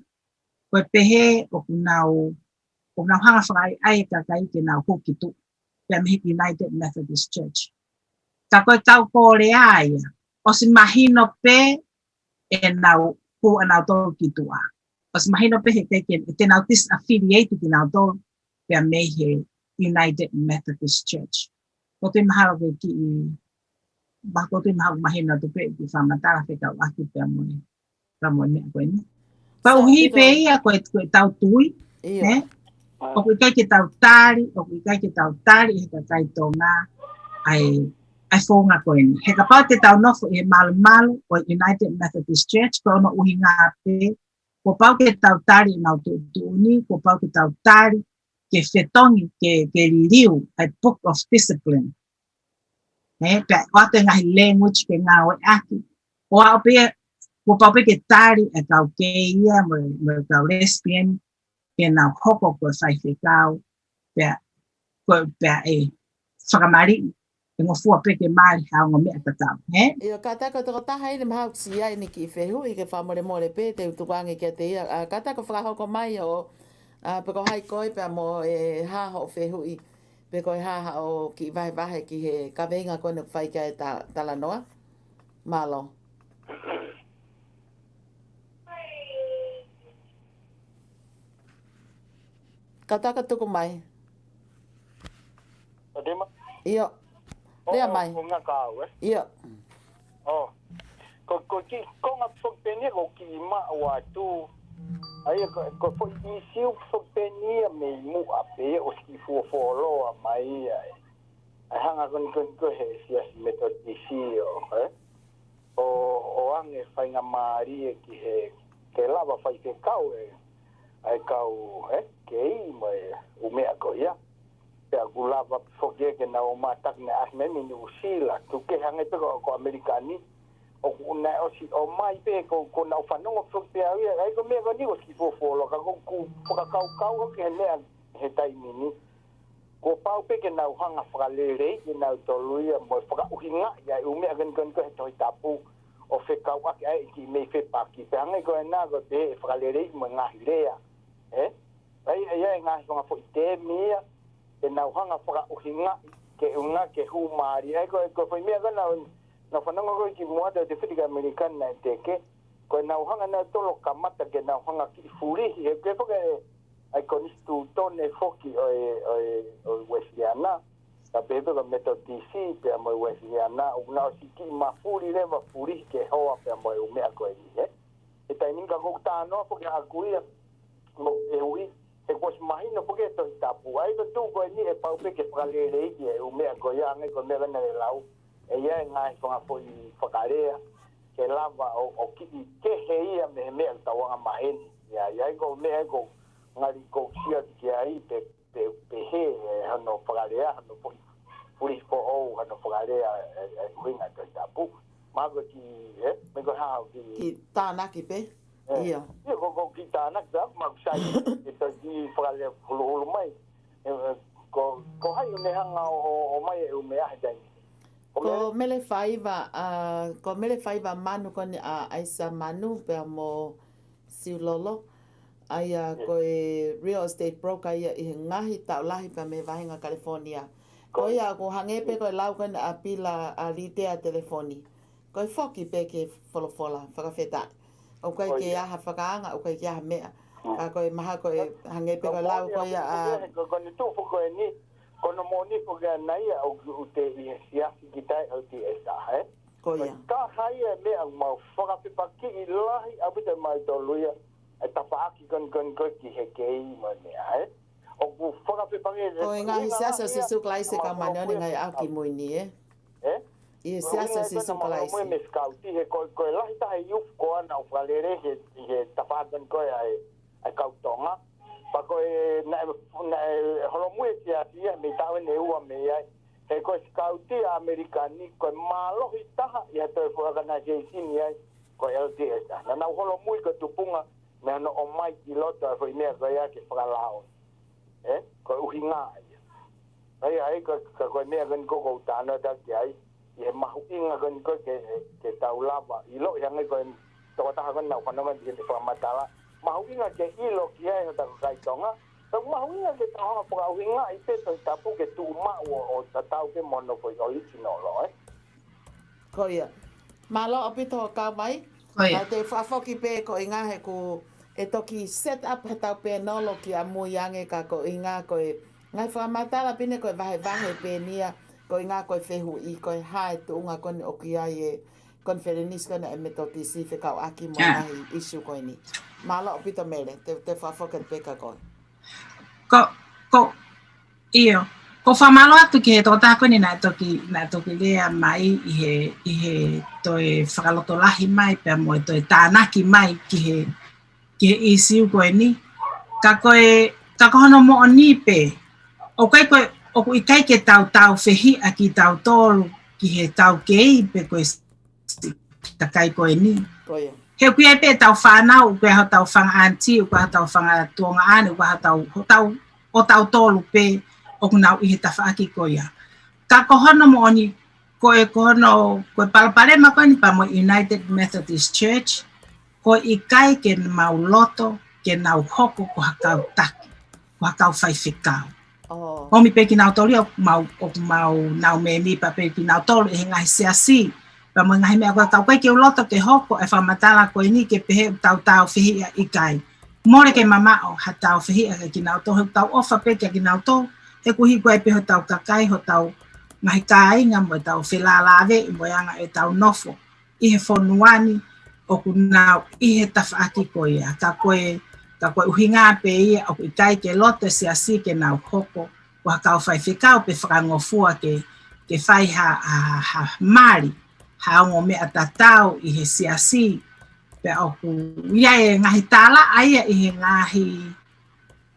Koe pehe o ku nau hanga whakai ai ka kai ke nau hoki tu. Pea mihi United Methodist Church. Ka koe kau kore aia. O si mahino pe e nau hu a nau tō ki tua. O si mahino pe he teke e te nau disaffiliated ki nau tō pea mehe United Methodist Church. Ko te mahara koe ki i bako te mahina tu pe ki whamatara whekau aki pe amone. Ramone a koe ni. Pa uhi pe ia koe tau tui. O kui kai ke tau tari, he ka kai tō ngā ai whonga koe ni. He ka pau te tau nofo i he malu o United Methodist Church, ko ono uhi ngā pe. Ko pau ke tau tari nau tuuni, ko pau ke tau tari ke whetongi ke ririu, ai Book of Discipline. Pe wate ngahi language ke ngā oe aki. O au pe, ko pau pe ke tari e kau keia, mo kau lesbian, ke nau hoko ko whaiwhekau, pe e whakamari, e ngofua pe ke maari hao ngā mea tatau. Ia ka tako toko taha i le mahau si ai ni ki whehu i ke whamore more pe te utukangi kia te ia. Ka tako whakahoko mai o pe ko hai koe pe mo e haha o whehu i. Pe koe haha o ki vahe ki he kawenga koe nuk whai kia e tala noa. Malo. Ka taka tuku mai. Ia. Rea mai. O ngā kāu, Ia. Ko ngā whakpenia ko ki ma o atu. Ai ko fo I siu whakpenia me mu a pe o ski fuafoloa mai ai. Ai hanga ko he sias metodisi o ange whainga maari ki he ke lava whai ke kau ai kau ke I mo umea ko ia. Pea gulava foge ke na o matak ne asmeni ni usila. Tu ke hange pe ko Amerikani. O na o mai pe ko na whanonga whakpea ia. Ai ko mea ko ni o ski fuafoloa. Ka ko whakakau ke mea he taimini. Ko pau pe ke nau hanga whakalere, ke nau toluia mo whakauhinga, ia umea ko he toi tapu. o whekau ake ai ki mei whepaki. Pe hangai koe nā ko te e whakalere mo ngahi lea. Ai ngahi konga fo i te mea, e nau hanga whaka uhinga ke unga ke hu maari. Ai koe whai mea kana na whananga koe ki muada te whitika Amerikan na te ke, koe nau hanga na tolo kamata ke nau hanga ki furihi. He koe whaka ai konistu tone foki o Wesleana. Ta pepe ka metodisi pe mo Wesleana una siki mafuri le mafuri ke hoa pe mo umea ko ni e tai ninga ko ta no porque a kuia mo e ui e ko mai no porque to tapu ai to ko ni e pa pe ke frale le e umea ko ya ngai ko me na le lau e ya ngai ko a foi fakarea ke lava o ki ke heia me ta wa mai ya ko me ko ngali ko sia ki ai pe he no fralea no puri fo o no fralea winga to tapu mago ki me go ha ki tāna ki pe ia ko ki tāna da ma sai to ki fralea hulu mai ko hai ne hanga o mai e me a dai ko mele faiva manu ko ni a aisa manu pe mo silolo aia ko e real estate broker ia I ngahi taulahi pa me vahinga California. Ko ia ko hangepe ko lau ko a pila a litea telefoni. Ko e foki pe ke folofola whakawheta. O koe ke aha whakaanga o koe ke aha mea. Ka ko e maha ko e hangepe ko lau ko ia a... Ko ni tufu ko e ni, ko no mo ni ko ke naia o te siasi ki tai o te esa, Ko ia. Ka hai e mea mau whakawhipa ki I lahi abita mai to luia. E tapaaki kon ki he kei mo mea, O ku whakawhipa ki... Ko e ngahi siasa si suklai se ka manoni ngai aki mui ni, I siasa si suklai se. Mo me skauti he ko lahi tahe yuf ko ana o whalere he tapaakan ko ai kautonga. Pa ko na holomue siasia me tawe ne ua me ai. He ko skauti Amerikani ko malohi taha I to organization ai ko LDS. Na holomue ko tupunga me no o mai ki loto foi mea ko ia ke whakalao. Ko uhinga ai. Ai ko mea gan ko tāna ta ki ai. I mahu inga gan ko ke taulava. I lo yang ko to ta gan na kana man di whamatala. Mahu inga ke ilo ki ai ta kai tonga. So mahu inga ke ta pa uhinga I pe to tapu ke tu ma o tau ke mono ko original lo Ko ia. Malo opito ka mai. Koia. Te whafoki pe ko inga he ko e toki set up he tau pe nolo ki a muiange ka ko inga ko e ngai whamatala pine ko e vahe pe nia ko inga ko e whehu I ko e hae tu unga kone o ki ai e konferenis kone e metotisi whekau aki mo ngahi isu ko ni. Malo opito mele, te whafoki pe ka ko. Ko whamalo atu ki he tō tāko ni nai toki lea mai I he toi whakaloto lahi mai pia mo toi tānaki mai ki he isiu koe ni. Ka hono mo o ni pe. O ku I kai ke tau whehi a ki tau tōru ki he tau kei pe koe ta kai koe ni. He kuia pe tau whanau, koe hau tau whanga anti, koe hau tau whanga tuonga ane, koe hau tau tōru pe. O kunau I he tawhaaki ko ia. Ka kohono mo oni, koe palapare ma koe ni pa mo United Methodist Church, ko I kai ke mau loto, ke nau hoko ko hakau taki, ko hakau whaiwhikau. O mi pe ki nau tori, o mau nau me mi pa pe ki nau tori, he ngahi siasi, pa mo ngahi mea koe kau koe ke uloto ke hoko, e whamatala koe ni ke pehe tau whihia I kai. More ke mamao, ha tau whihia ki nau tori, tau ofa pe ki nau tori, e kuhi koe pe ho tau kakai, ho tau mahi kāinga mo tau whelalawe I mo yanga e tau nofo. I he whonuani o kunau I he tawhaaki koe ia. Ka koe uhinga pe ia o I kai ke loto siasi ke nau hoko. Ko hakau whaiwhikau pe whakangofua ke whai ha mari. Ha ongo mea tatau I he siasi. Pe o ku ia e ngahi tāla aia I he ngahi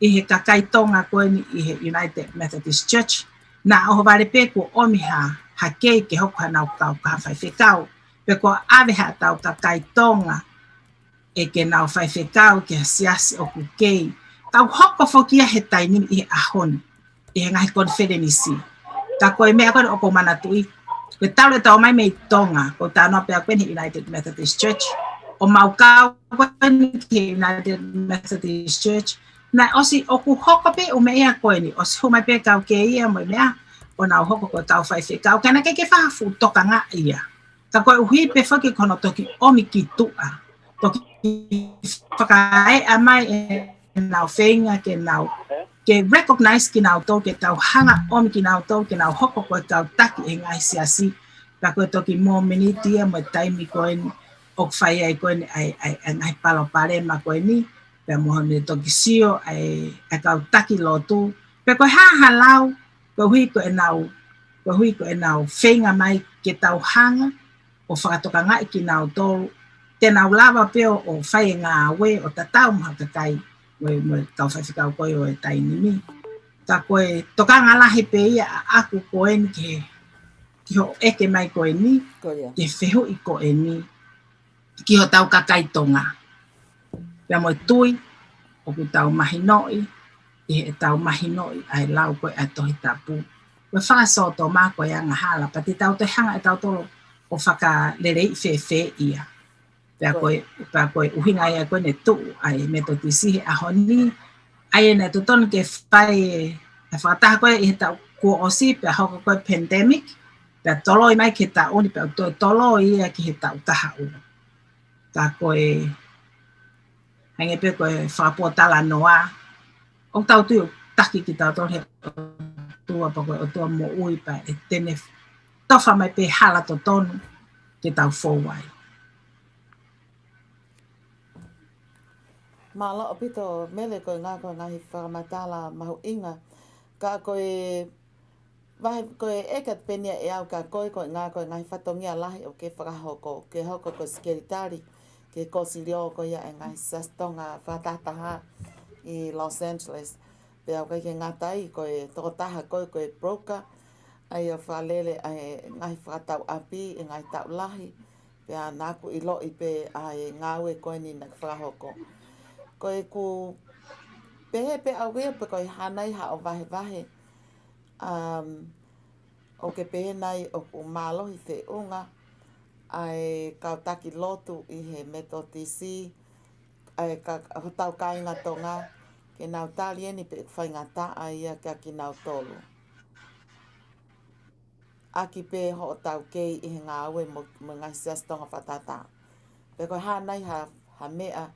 I he kakai tonga koe ni I he United Methodist Church. Na oho vare pe ko omiha ha kei ke hoko hanau kau ka whaiwhikau. Pe ko ave ha tau kakai tonga e ke nau whaiwhikau ke siasi o ku kei. Tau hoko whokia he tainimi I he ahoni. I he ngahi konferenisi. Ka koe mea koe o ko manatui. Ko tau le tau mai mei tonga, ko tau no pea kweni United Methodist Church. O mau kau kweni ki United Methodist Church. Na osi oku hoko pe o mea kweni, osi humai pe kau ke ia mo mea, o nau hoko ko tau whai whikau, kena ke whahafu toka ngā ia. Ka koe uhi pe whaki kono toki omi ki tua. Toki whakae a mai e nau whenga ke nau, ke recognize ki nau tau ke tau hanga omi ki nau tau, ke nau hoko koe tau taki e ngai siasi. Ka koe toki mō minitia mo taimi koe ni, ok whai ai koe ni ai ngai palo pare ma koe ni, pe mohone toki sio ai kau taki lotu. Pe koe haha lau, koe hui koe nau, koe hui koe nau whenga mai ke tau hanga, o whakatoka ngai ki nau tōru, te nau lava peo o whai ngā we o tatau maha kakai, mo tau whaiwhikau koe o e tainimi. Ka koe toka ngā lahi pe ia a aku koe ni ki ho eke mai koe ni, ke whehu i koe ni, ki ho tau kakai tonga. Pea mo tui, o ku tau mahinoi, i he tau mahinoi ai lau koe a tohi tapu. Koe whakasoto mā koe anga hala, pati tau te hanga e tau tolo, o whaka lerei whewhe ia. Pea koe uhinga ia koe ne tuu ai me to tisihi a honi. Ai ne tu ton ke whai e whakataha koe i he tau kua osi pea hoko koe pandemic. Pea tolo i mai ke tau uni pea tolo ia ki he tau taha u. Ka koe hange pe koe whakapua tala noa. O tau tui taki ki tau tolo he tua pa koe o tua mo ui pa e tene tofa mai pe hala to tonu ke tau fōwai. Mala o pito mele koe ngā koe ngahi whakamatala mahu inga. Ka koe wahi koe ekat penia e au ka koe ngā koe ngahi whatongia lahi o ke whakahoko. Ke hoko koe skeritari, ke kosi leo koe ia e ngahi sastonga whatataha i Los Angeles. Pea koe ke ngatai koe tokotaha koe broker. Ai o whalele ai ngahi whakatau api e ngahi tau lahi. Pea nāku i lo i pe ai ngāwe koe ni na whakahoko. Koe ku pehe pe awea pe koe hanai ha o vahe. O ke pehe nai o ku mālohi te unga. Ai kau taki lotu i he metotisi. Ai ka tau kāinga tonga. Ke nau tālieni pe whainga taa ia kia ki nau tolu. Aki pe ho tau kei i he ngā aue mo ngai sastonga whatata. Pe koe hanai ha mea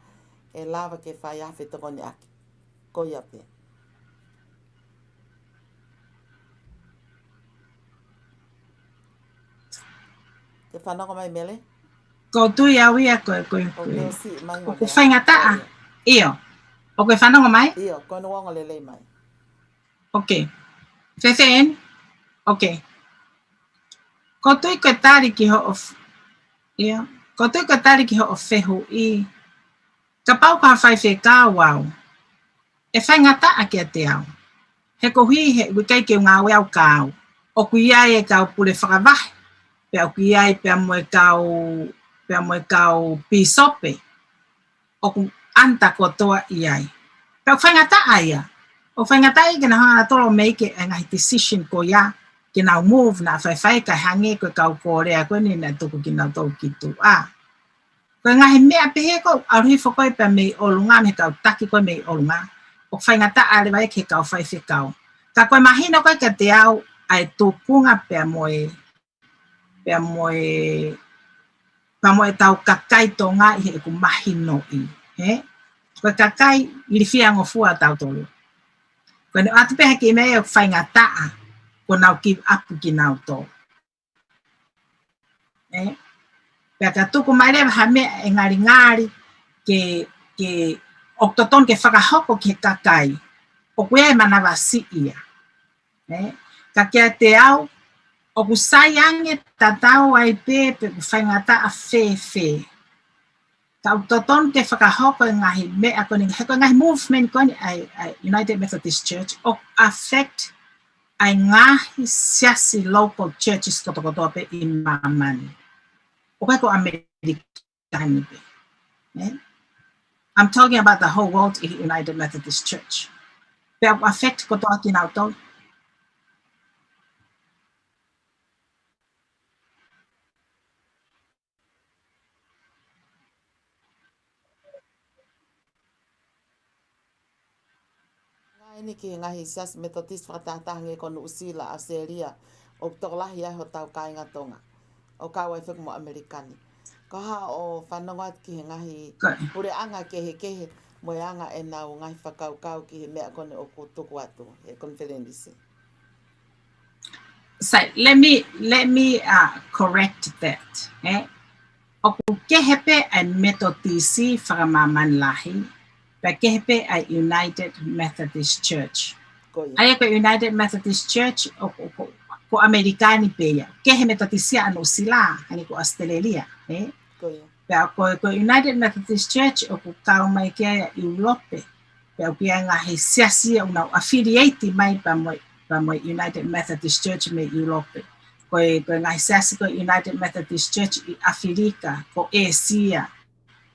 e lava ke whai awhi toko ni aki. Ko ia pe. Te whanonga mai mele? Ko tui au ia koe. O leo si mai o ku whainga taa. Io. O koe whanonga mai? Io, koe nuonga lelei mai. Ok. Whewhen? Ok. Ko tui koe tari ki ho of. Ia. Ko tui koe tari ki ho of whehu i. Ka pau ka whai whekā wau. E whainga taa ki a te au. He ko hui he wikai ki ngā weau kāu. O ku iai e kau pule whakavahe. Pea ku iai pea moe kau pisope. O ku anta kotoa iai. Pea whainga taa ia. O whainga taa i kena hana tolo make e ngahi decision ko ia. Kena move na whai ka hange koe kau kōrea koe ni na tuku ki nau tau ki tu a. Koe ngahi mea pehe ko aruhi whakoe pea mei olunga me kau taki koe mei olunga. O whainga taa ale wai ke kau whai whikau. Ka koe mahina koe ka te au ai tūpunga pea moe tau kakai tō ngā i he ku mahino i. Koe kakai i li whia ngofua tau tolu. Koe ne atu peha ki mea o whainga taa ko nau ki apu ki nau tō. Pea ka tuku mai rewa ha mea e ngari ke oktoton ke whakahoko ke kakai. O kuea e manawa si ia. Ka kia te au, o ku saiange tatau ai pe ku whaingata a whewhe. Ka oktoton ke whakahoko e ngahi mea koni, he ko ngahi movement koni ai United Methodist Church, o affect ai ngahi siasi local churches kotokotoa pe i mamani. O kai ko Amerikani pe. I'm talking about the whole world in United Methodist Church. Pe affect kotoa ki nau tau. ni ki ngahi sas metodist whakatatangi ko Usila Australia o tokolahi ai ho tau kainga tonga o kawai whek mo Amerikani. Ko ha o whanonga ki ngahi pure anga kehe mo anga e nau ngai whakaukau ki he mea kone o kutuku atu he konferenisi. So let me correct that. O ku kehepe ai metodisi whakamaman lahi, pa kehepe ai United Methodist Church. Ai ko United Methodist Church ko Amerikani peia. Kehe metodisia anu sila, ani ko Australia. Pea ko United Methodist Church o ku kau mai kia Europe. Pea kia ngahi siasia unau affiliate mai pa mo United Methodist Church me Europe. Ko ngahi siasia ko United Methodist Church i Afrika, ko Asia,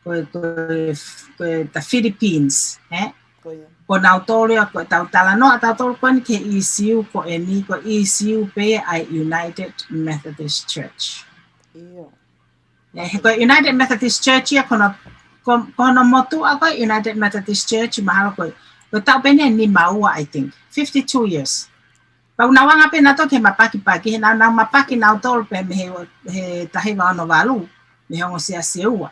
ko the Philippines. Ko nau tōlea ko tau talanoa tau tōlea ko ni ke ECU ko e ni ko ECU pe ai United Methodist Church. Ko United Methodist Church ia kono motu a ko United Methodist Church mahalo ko tau pene ni maua I think 52 years. Pau na wanga pe na to ke mapaki na mapaki na tōl pe me he tahi wa no walu me hongo sia seua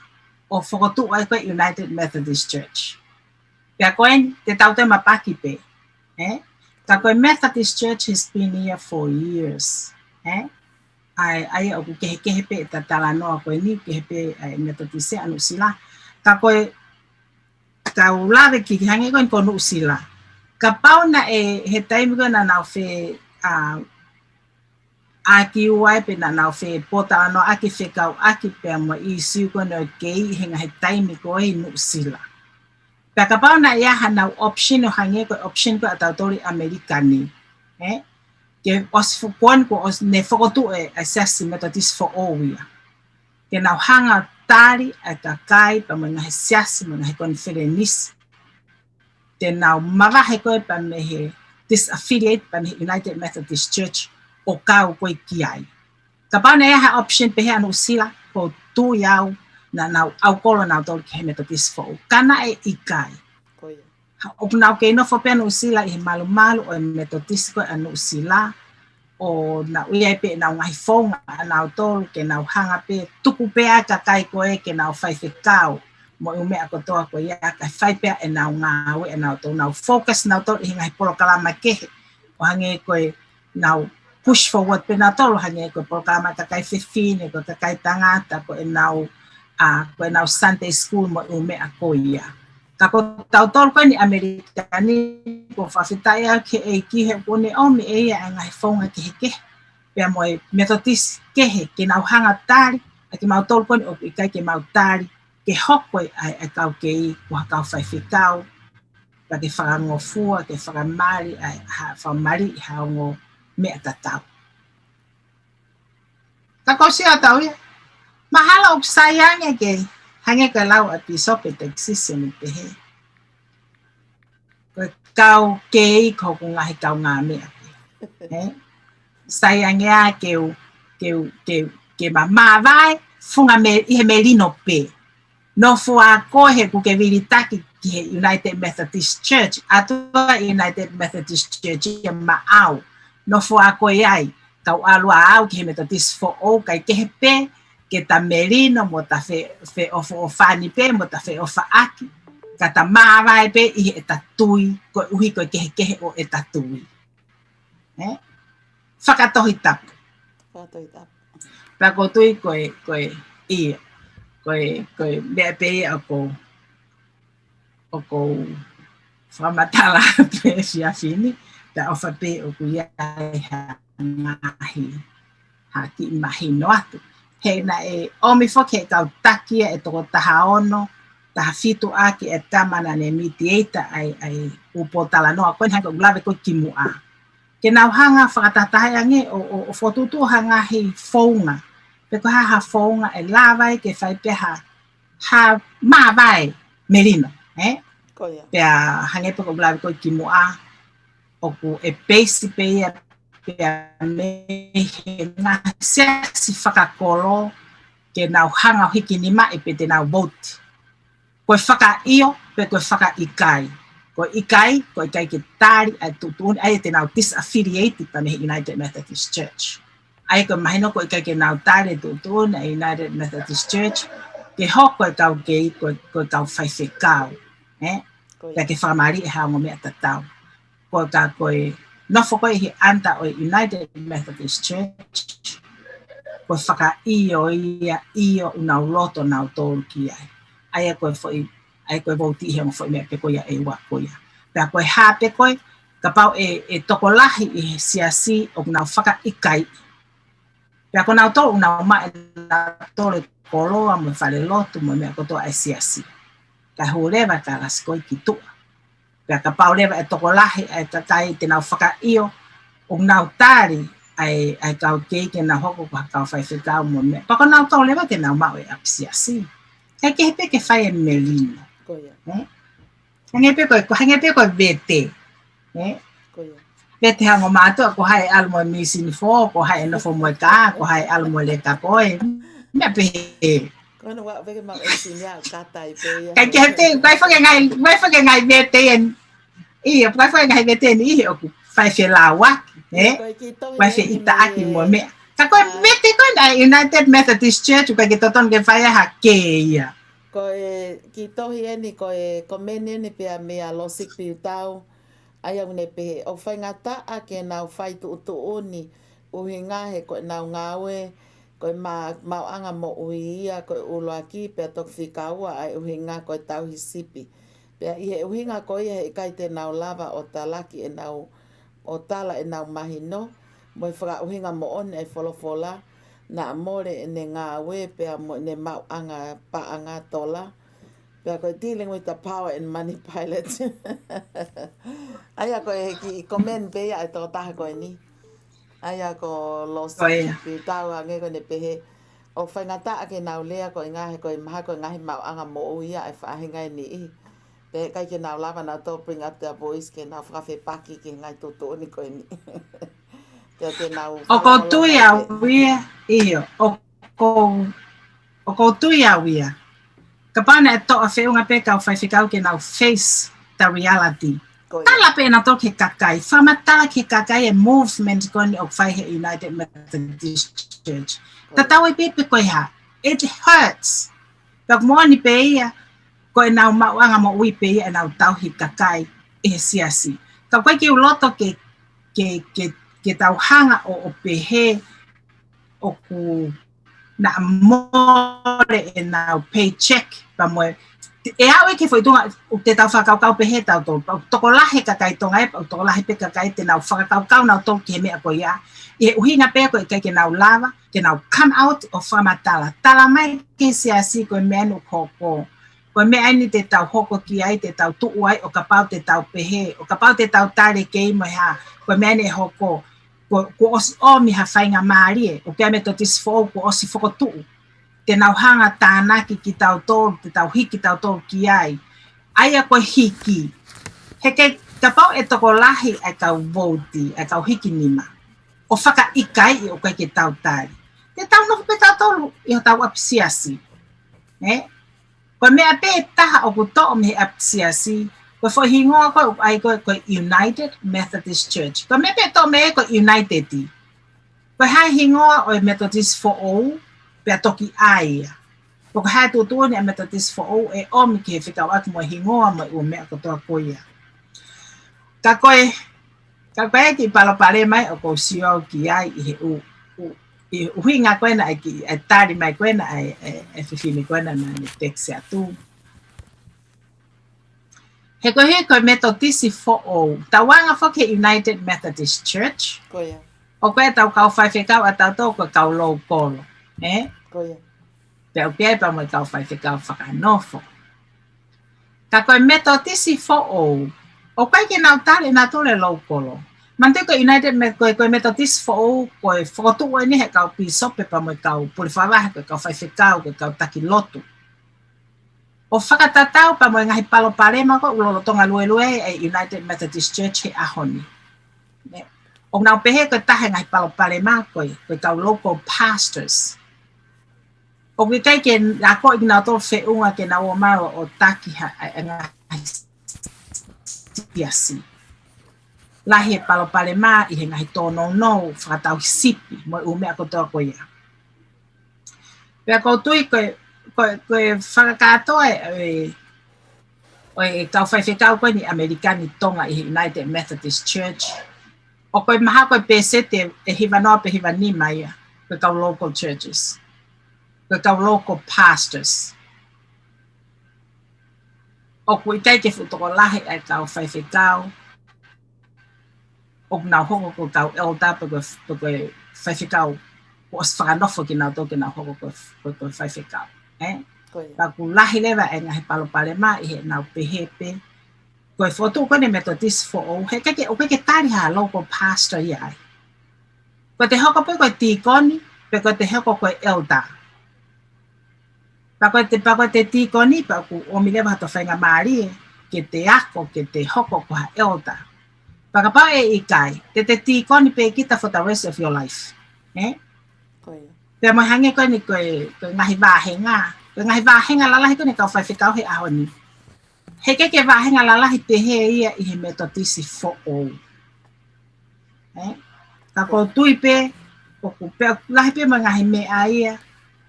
o fokotu ai ko United Methodist Church. Pea koen te tau te mapaki pe. Ta koe Methodist Church has been here for years. Ai o kehe pe ta talanoa koe ni kehe pe ai Methodist anu sila. Ta koe tau lawe ki hange koe konu sila. Ka pau na he taimi koe na nau fe aki uai pe na nau fe pota ano aki fe kau aki pe mo isi koe no kei hinga he taimi koe nu sila. Pea pau na ia hanau option o hange ko option ko atau tori Amerikani. Ke os fukuan ko os ne fokotu assassi Methodist for Owia. Ke nau hanga tari a kakai pa mga hesiasi mga he conferenis. Ke nau marahe koe pa me he disaffiliate pa me United Methodist Church o kau koe kiai. Ka pau na ia ha option pe he anu sila ko tu iau na nau au kolo nau tolu ke Methodist fo kana e ikai o nau ke no fo pe anu sila i malu o Methodist ko anu sila o na uia pe nau ngai fonga nau tolu ke nau hanga pe tuku pe a kakai ko e ke nau fai fe kau mo ume a kotoa ko ia ka fai pe e nau ngā we e nau tolu nau focus nau tolu i ngai polo kalama kehe o hange ko e nau push forward pe nau tolu hange ko polo kalama kakai fefine ko kakai tangata ko e nau koe nau Sunday school mo ume a koia. Ka ko tau tolu koe ni Amerikani ko whawhitai a ke e kihe kone o me eia a ngai whaunga kehe. Pea mo e Methodist kehe ke nau hanga tari a ke mau tolu koe ni o ikai ke mau tari ke hokoi a kau ke i ko kau whaiwhikau pa ke whakangofua ke whakamari a whamari i haongo mea tatau. Ka ko si a tau ia. Mahalo o sayang ke hange ka lau at pisope Texas ni pehe. Ko kau kei ko ngahi kau ngame. Sayang ya ke mama vai funga me i melino pe. No fua ko he ku ke vilitaki ki United Methodist Church atua United Methodist Church ya maau. No fua ko ai kau alua au ki Methodist for o kai ke pe ke ta merino mo ta fe o fani pe mo ta fe o fa aki ka ta mawai pe i e ta tui ko uhi ko ke o e ta tui whakatohi tapu pa ko tui koe mea pe o ko whamatala pe sia fini ta ofa pe o kuia ngahi haki mahi no atu he na e omi foke kau takia e toko tahaono, taha fitu aki e tamana ne mediator ai upotala noa koen hanga ulave koe kimua. Ke nau hanga whakatatahe ange o fotutu hanga hei founga. Peko ha founga e lawai ke whai peha ha mawai merino. Pea hange peko ulave koe kimua o ku e peisi peia pea me ngā siasi whakakolo ke nau hanga hiki ni mai pe te nau vote. Koe whaka io pe koe whaka ikai. Ko ikai ke tari ai tutun ai te nau disaffiliated pa me United Methodist Church. Ai ko mahino ko ikai ke nau tari tutun ai United Methodist Church ke hoko kau ke ko kau fai fe kau. Ke whamari e hao me atatau. Ko ka koe nofo koe hi anta o United Methodist Church ko whaka iyo unau loto nau tōru ki ai. Ai koe foi ai koe vauti he foi me pe koe e wa koe. Pea koe hape koe ka pau e tokolahi i siasi o nau whaka ikai. Pea ko nau tō unau mai nau tōre koloa mo whare lotu mo mea koto ai siasi. Ka hurewa ka raskoi ki tua. Pea ka pau lewa e tokolahi ai takai te nau whaka iyo o nau tari ai kau keike na hoko ka kau whai whikau mo mea. Pako nau tō lewa te nau mau e apsiasi. Kai ke hepe ke whai e melino. Hangepe koe vete. Vete hango mātua ko hai almo misini fō, ko hai enofo moe kā, ko hai almo le ka koe. Mea pehe. Kono wa veke mau e sinia katai pe. Kai ke hepe, kai whake ngai vete en. Ia, kai whake ngai vete en ihi oku. Whai whe lawa. Whai whe ita aki mo mea. Ka koe vete koe na United Methodist Church, kai ke toton ke whai aha ke ia. Koe ki tohi eni koe komene ni pia mea losik piu tau. Ai au ne pehe o whai ngata a ke nau whai tu oni. Uhi ngahe koe nau ngawe. Koe mau anga mo uhi ia koe uloa ki pia tok whikaua ai uhi ngā koe tau hisipi. Pia ihe uhi ngā koe he kai te nau lava o talaki e nau o tala e nau mahino. Moi whaka uhi ngā mo one e wholofola. Na amore e ne ngā we pia mo ne mau anga pa anga tola. Pia koe dealing with the power and money pilots. Aia koe ki komen pe ai tō taha koe ni. Aia ko losi ki tau a nge koe ne pehe. O whai ngata ake nau lea koe ngahe koe maha koe ngahe mau anga mo uia ai whaahingai ni i. Pehe kai ke nau lava nau tō bring up their voice ke nau whakawhi paki ki ngai tō ni koe ni. O ko tui a wia iyo, o ko tui a wia. Ka pana e toa whiunga pe kau whai whikau ke nau face the reality. Tala pe na to ke kakai, whamatala ke kakai e movement koni o whai he United Methodist Church. Ta tau e pepe koe ha, it hurts. Pag mua ni pe ia, koe nau mauanga mo ui pe ia e nau tau hi kakai e siasi. Ka koe ki uloto ke tau hanga o pehe o ku na more e nau paycheck pa moe. E awe ke foi tunga te tau whakau pehe tau tō. Toko lahe kakai tonga e, toko lahe pe kakai te nau whakau nau tō ke mea ko ia. E uhinga pe ko ke nau lava, ke nau come out o whamatala. Tala mai ke siasi ko mea nu koko. Ko mea ni te tau hoko ki ai, te tau tuu ai, o kapau te tau pehe, o kapau te tau tare kei mo ha. Ko mea ni hoko. Ko osi o mi ha whainga maarie, o kia me to tis fōu ko osi whoko tuu. Te nau hanga tānaki ki tau tōru, te tau hiki tau tōru ki ai. Aia koe hiki. Heke ka pau e toko lahi ai kau voti, ai kau hiki nima. O whaka ikai i o koe ke tau tari. Te tau nofu pe tau tōru i o tau apsiasi. Koe mea pe taha o kuto o me apsiasi. Koe fo hingoa koe ai koe United Methodist Church. Koe mea pe tō me koe United i. Koe hai hingoa o Methodist for all. Pea toki aia. Poko hai tūtua ni a Methodist for all e omi ke whikau atu mo hingoa mo ua mea kotoa koia. Ka koe ki palopare mai o kou siau ki ai i he i uhinga koe na ai tari mai koe na ai whiwhini koe na ni teksi atu. He koe Methodist for all. Tawanga whoke United Methodist Church. Koia. O koe tau kau whaiwhikau a tau tō koe kau lou kolo. Koia. Pea upiai pa mo kau whaiwhikau whakanofo. Ka koe Methodist for all. O koe ke nau tare nā tōre lou kolo. Mante koe United koe Methodist for all, koe whakotu oi ni he kau pisope pa mo kau puriwhawahe, koe kau whaiwhikau, koe kau taki lotu. O whakatatau pa mo ngahi palo parema ko ulolo tonga lue e United Methodist Church he ahoni. O nau pehe koe tahe ngahi palo parema koe kau local pastors. O ke kai ke ako i nga tō whiunga ke na o maro o taki siasi. Lahi e palo pale mā I he ngahi tōno no whakatau sipi mo umea kotoa ko ia. Pea koutui koe whakakatoa o kau whaiwhekau koe ni Amerikani tonga I he United Methodist Church. O koe maha koe pēsete e hiwa noa pe hiwa ni mai ia, koe kau local churches, koe kau local pastors. O koe kai ke whutoko lahi ai kau whaiwhekau, o nau hoko ko kau elda pe koe whaiwhekau, o as whakanofo ki nau tō ki nau hoko koe whaiwhekau. Ka ku lahi lewa e ngahi palo pale mā I he nau pehepe, koe whotu kone Methodist fo o, he kake o ke tari ha local pastor I ai. Ko te hoko pe koe tīkoni, pe koe te hoko koe elda. Pa koe te tīkoni, pa ku o mi lewa hato whainga mārie, ke te ako, ke te hoko koe elda. Pa ka pao e ikai, te tīkoni pe kita for the rest of your life. Pe mo hange koe ni koe ngahi wāhenga. Koe ngahi wāhenga lalahi koe ni kau whaiwhekau he aho ni. He keke wāhenga lalahi te he ia I he Methodist fo o. Ka koutui pe, o ku pe lahi pe mo ngahi mea ia,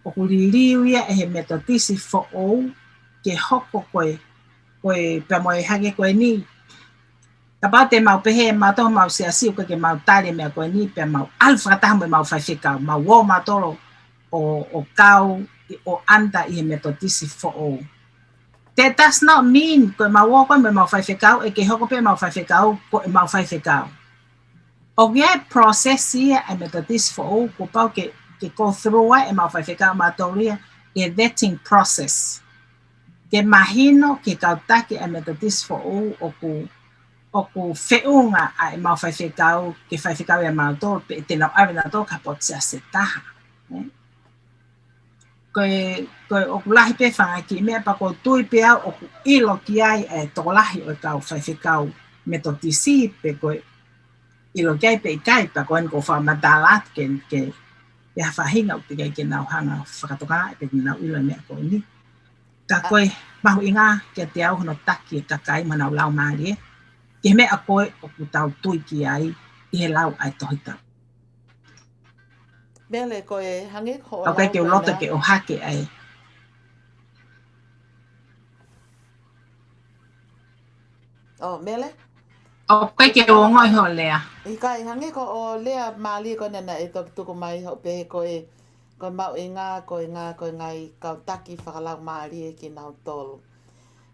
o ku ririu ia e he Methodist fo o, ke hoko koe pe mo e hage koe ni. Ka pao te mau pehe, mau toho mau siasi, o koe ke mau tari mea koe ni, pe mau alwhakataha mo mau whaiwhekau, mau wō mau toro o kau, o anda I he Methodist fo o. That does not mean koe mau wō koe me mau whaiwhekau, e ke hoko pe mau whaiwhekau, ko e mau whaiwhekau. O kia process ia e Methodist fo o, ko pao ke go through e mau whaiwhekau mātoria, e vetting process. Ke mahino ke kautaki e Methodist fo o ku whiunga a e mau whaiwhekau, ke whaiwhekau e mātoro, pe te nau awe nā tō ka potia se taha. Koe o ku lahi pe whanga ki mea pa ko tui pe au o ku ilo ki ai e toko lahi o kau whaiwhekau Methodist pe koe ilo ki ai pe I kai pa koe ko whamadalat ke hawhahinga o te kai ke nau hanga whakatokanga e pe nau ilo mea koe ni. Ka koe mahu inga ke te au hono taki e kakai manau lau maari ke mea koe o ku tau tui ki ai I he lau ai tohitau. Mele koe hangi ko o kai ke loto ke o hake ai. Oh, mele? O kai ke o ngoi ho lea. I kai hangi ko o lea mali ko nena e tok tuku mai ho pe koe mau inga ko ngai kautaki whakalau mali e ki nau tolu.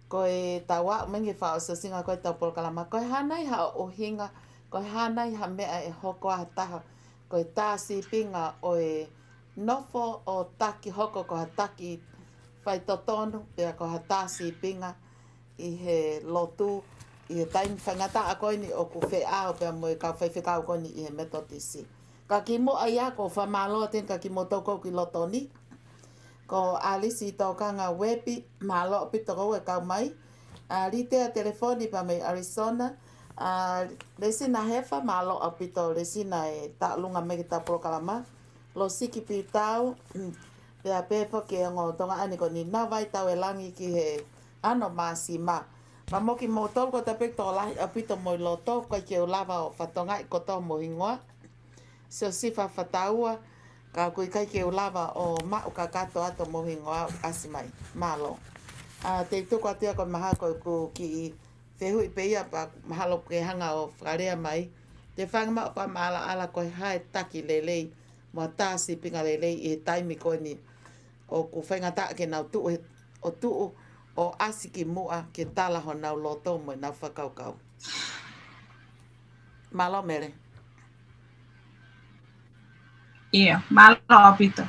Koe tawa mengi whao sa singa koe tau polkalama. Koe hanai ha o hinga, koe hanai ha mea e hoko a taha. Koe tāsi pinga o e nofo o taki hoko ko ha taki whai totonu, pia ko ha tāsi pinga I he lotu, I he taimi whangata a koe ni o ku whe ao pia mo e kau whaiwhekau koe ni I he Methodist. Ka ki mo aia ko whamaloa ten ka ki mo toko ki lotoni. Ko alisi tokanga wepi malo pito ko e kau mai. Rite a telefoni pa mai Arizona. Lesina hefa malo apito lesina e ta lunga me ki ta prokalama. Lo siki pitau. Pea pefo ke ngo tonga ani ko ni na vai tau e langi ki he ano masi ma. Ma moki mo tol ko ta pek to lahi apito mo loto ko ke o lava o fatonga I koto mo ingoa. So sifa fataua ka kui kai ke o lava o ma o kakato ato mo ingoa asimai malo. Te tuko atia ko maha ko ku ki fehu I peia pa mahalo ke hanga o whakarea mai. Te whangma pa maala ala ko hae taki lelei. Mua tāsi pinga lelei I he taimi ko ni. O ku whaingata ke nau tuu o tuu o asiki mua ke tala ho nau loto mo nau whakaukau. Malo mere. Ia, malo apito.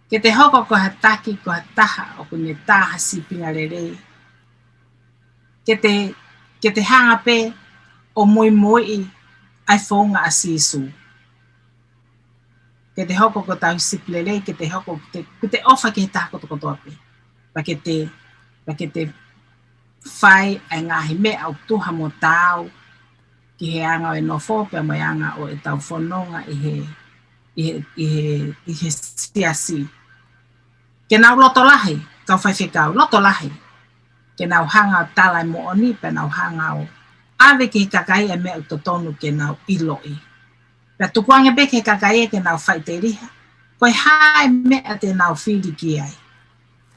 Ke te hoko ko ha taki ko ha taha o ku ne taha sipinga lelei. Ke te hanga pe o moi ai whaunga a sisu. Ke te hoko ko tau sipilelei, ke te hoko, ke te ofa ke he tako toko toape. Pa ke te whai ai ngahi me au tuha mo tau, ki he anga o e nofo, pe mai anga o e tau whanonga I he siasi. Ke nau loto lahi, kau whaiwhekau, loto lahi. ke nau hanga o tala mo oni pe nau hanga o ave ke kakai e mea to tonu ke nau iloi. Pe tukuange be ke kakai e ke nau whaiteri. Koe hae mea te nau whiri ki ai.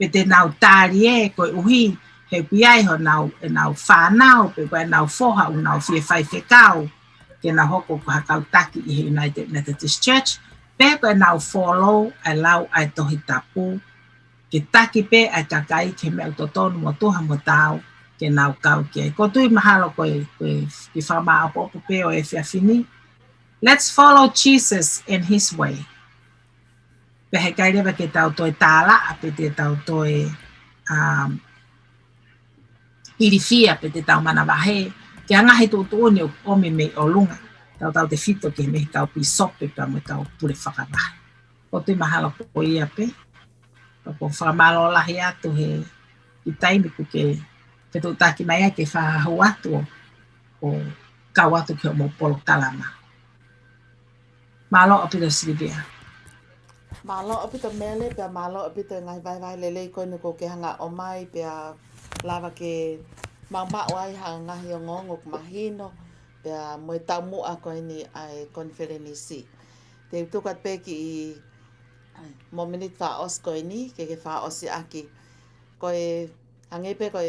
Pe te nau tāri e koe uhi he piai ho nau e nau whanau pe koe nau foha o nau fie whai whekau ke nau hoko ko hakau taki i he United Methodist Church. Pe koe nau follow ai lau ai tohi tapu ke taki pe ai kakai ke mea to tonu mo tuha mo tau ke nau kau ke. Ko tui mahalo koe ki whama apo pe o e whiawhini. Let's follow Jesus in his way. Pe he kai rewa ke tau toi tāla a pe te tau toi irifia pe te tau mana wahe. Ke anga he tūtu oni o omi me o lunga. Tau te fito ke me tau pi sope pa mo tau pure whakawahe. Ko tui mahalo ko ia pe. Ko whamalo lahi atu he i taimi ku ke tu taki mai ke whahahu atu o kau atu ke o mo polo kalama. Malo api to Silvia. Malo api to mele pe malo api to ngai vai lele ko no ko ke hanga o mai pe lava ke mama wai hanga hi ngongok mahino pe mo tamu a ko ni ai konferenisi. Te tukat pe ki mo minit fa os ko ni ke fa osi aki ko hangepe ko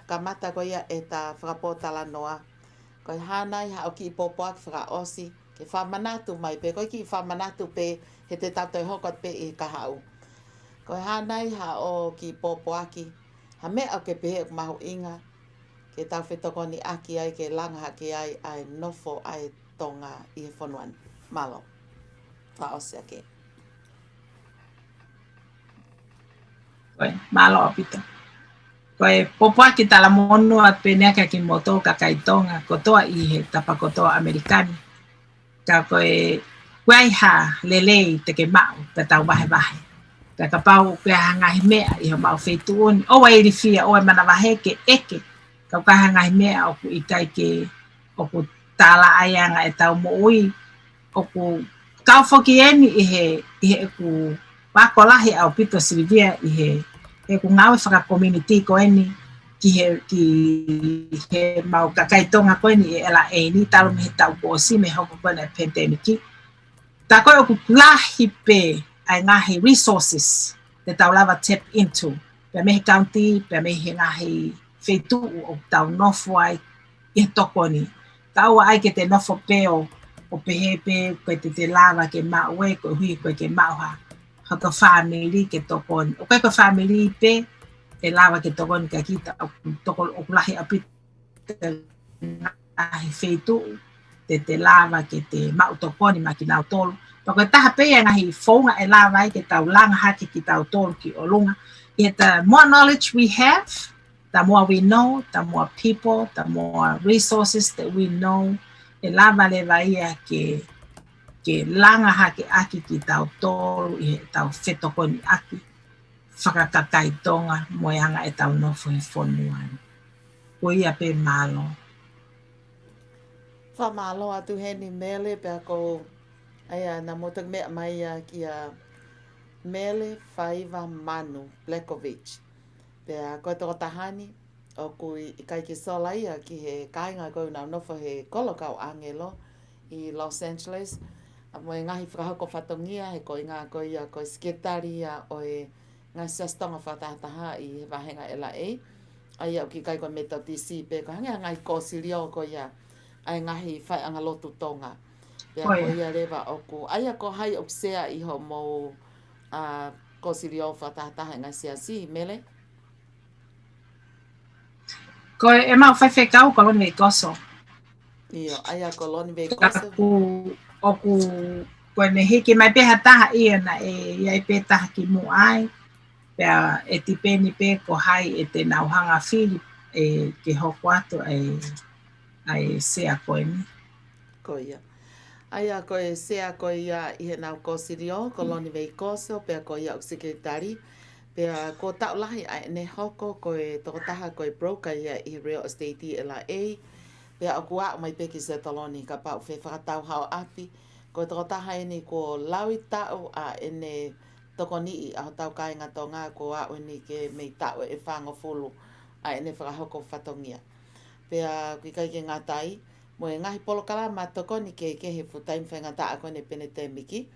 kamata ko ia eta frapota la noa ko hanai ha ki popoak fra osi ke fa manatu mai pe ko ki fa manatu pe he te tato hokot pe i kahau ko hanai ha o ki popoaki ha me o ke pe mahu inga ke tau whetoko ni aki ai ke langa haki ai nofo ai tonga i fonuan malo fa osi ake Malo apito. Koe popoa ki tala mono at penea ka ki moto ka kaitonga kotoa i he tapa kotoa Amerikani. Ka koe waiha lelei te ke mau te tau wahe wahe. Ka ka pau ke hangahi mea i ho mau whetu oni. O wa iri fia o e mana wahe ke eke. Ka ka hangahi mea o ku itai ke o ku tala ayanga e tau mo ui. O ku kau foki eni i he ku wakolahi au pito Silvia i he ku ngawe whaka community ko eni ki he mau kakaitonga ko eni e la e ni talo me he tau ko si me hoko ko na pandemic. Ta koe o ku lahi pe ai ngahi resources te tau lava tap into. Pe me he county, pe me he ngahi whetu o tau nofo ai i he toko ni. Ta ua ai ke te nofo pe o pehepe koe te lava ke maue koe hui koe ke mauha. Haka family ke tokon. O kai ko family pe e lava ke tokon ka kita o tokon o lahi api ai feitu te lava ke te mau tokoni ma ki nau tolu. Pako taha pe ngahi fonga e lava ai ke tau langa haki ki tau tolu ki o lunga. The more knowledge we have, the more we know, the more people, the more resources that we know. E lava le vaia ke langa hake aki ki tau tolu i tau whetokoni aki whakakakaitonga moeanga e tau nofo he whonuan. Ko ia pe malo. Wha malo atu he ni mele pe ako aia na motak mea mai ki a mele whaiva manu Blakovich. Pe a koe toko tahani o kui i kai ki sola ia ki he kainga koe nau nofo he kolokau angelo i Los Angeles. A moe ngahi whakahoko whatongia he koe ngā koe ia koe sketari ia o e ngā sastonga whatataha i he wahenga LA. Ai au ki kai koe metau DC pe ko hangi ngai kōsirio koe ia ai ngahi whai anga lotu tonga. Pea koe ia rewa oku. Ai a ko hai o sea i ho mou kōsirio whatataha ngai siasi mele. Koe e mau whai kau koloni me koso. Iyo, ai a koloni me koso. Oku koe ne hiki mai peha taha ia na e iai pe taha ki mu ai. Pea e tipeni pe ko hai e te nauhanga whiri e ke hoko atu ai sea koe ni. Koe ia. Ai a koe sea koe ia i he nau kōsirio, koloni me koso, pea koe ia o sekretari. Pea ko taulahi ai ne hoko koe tokotaha koe broker ia i real estate i LA. Pea o kua mai peki se taloni ka pau whe whakatau hao api. Koe tokotaha eni ko lawi tau a ene tokoni i aho tau kai ngā tō ngā ko a eni ke mei tau e whango fulu ai ne whakahoko whatongia. Pea kui kai ke ngatai, mo e ngahi polokala ma tokoni ke he full-time whaingata a kone pene te miki.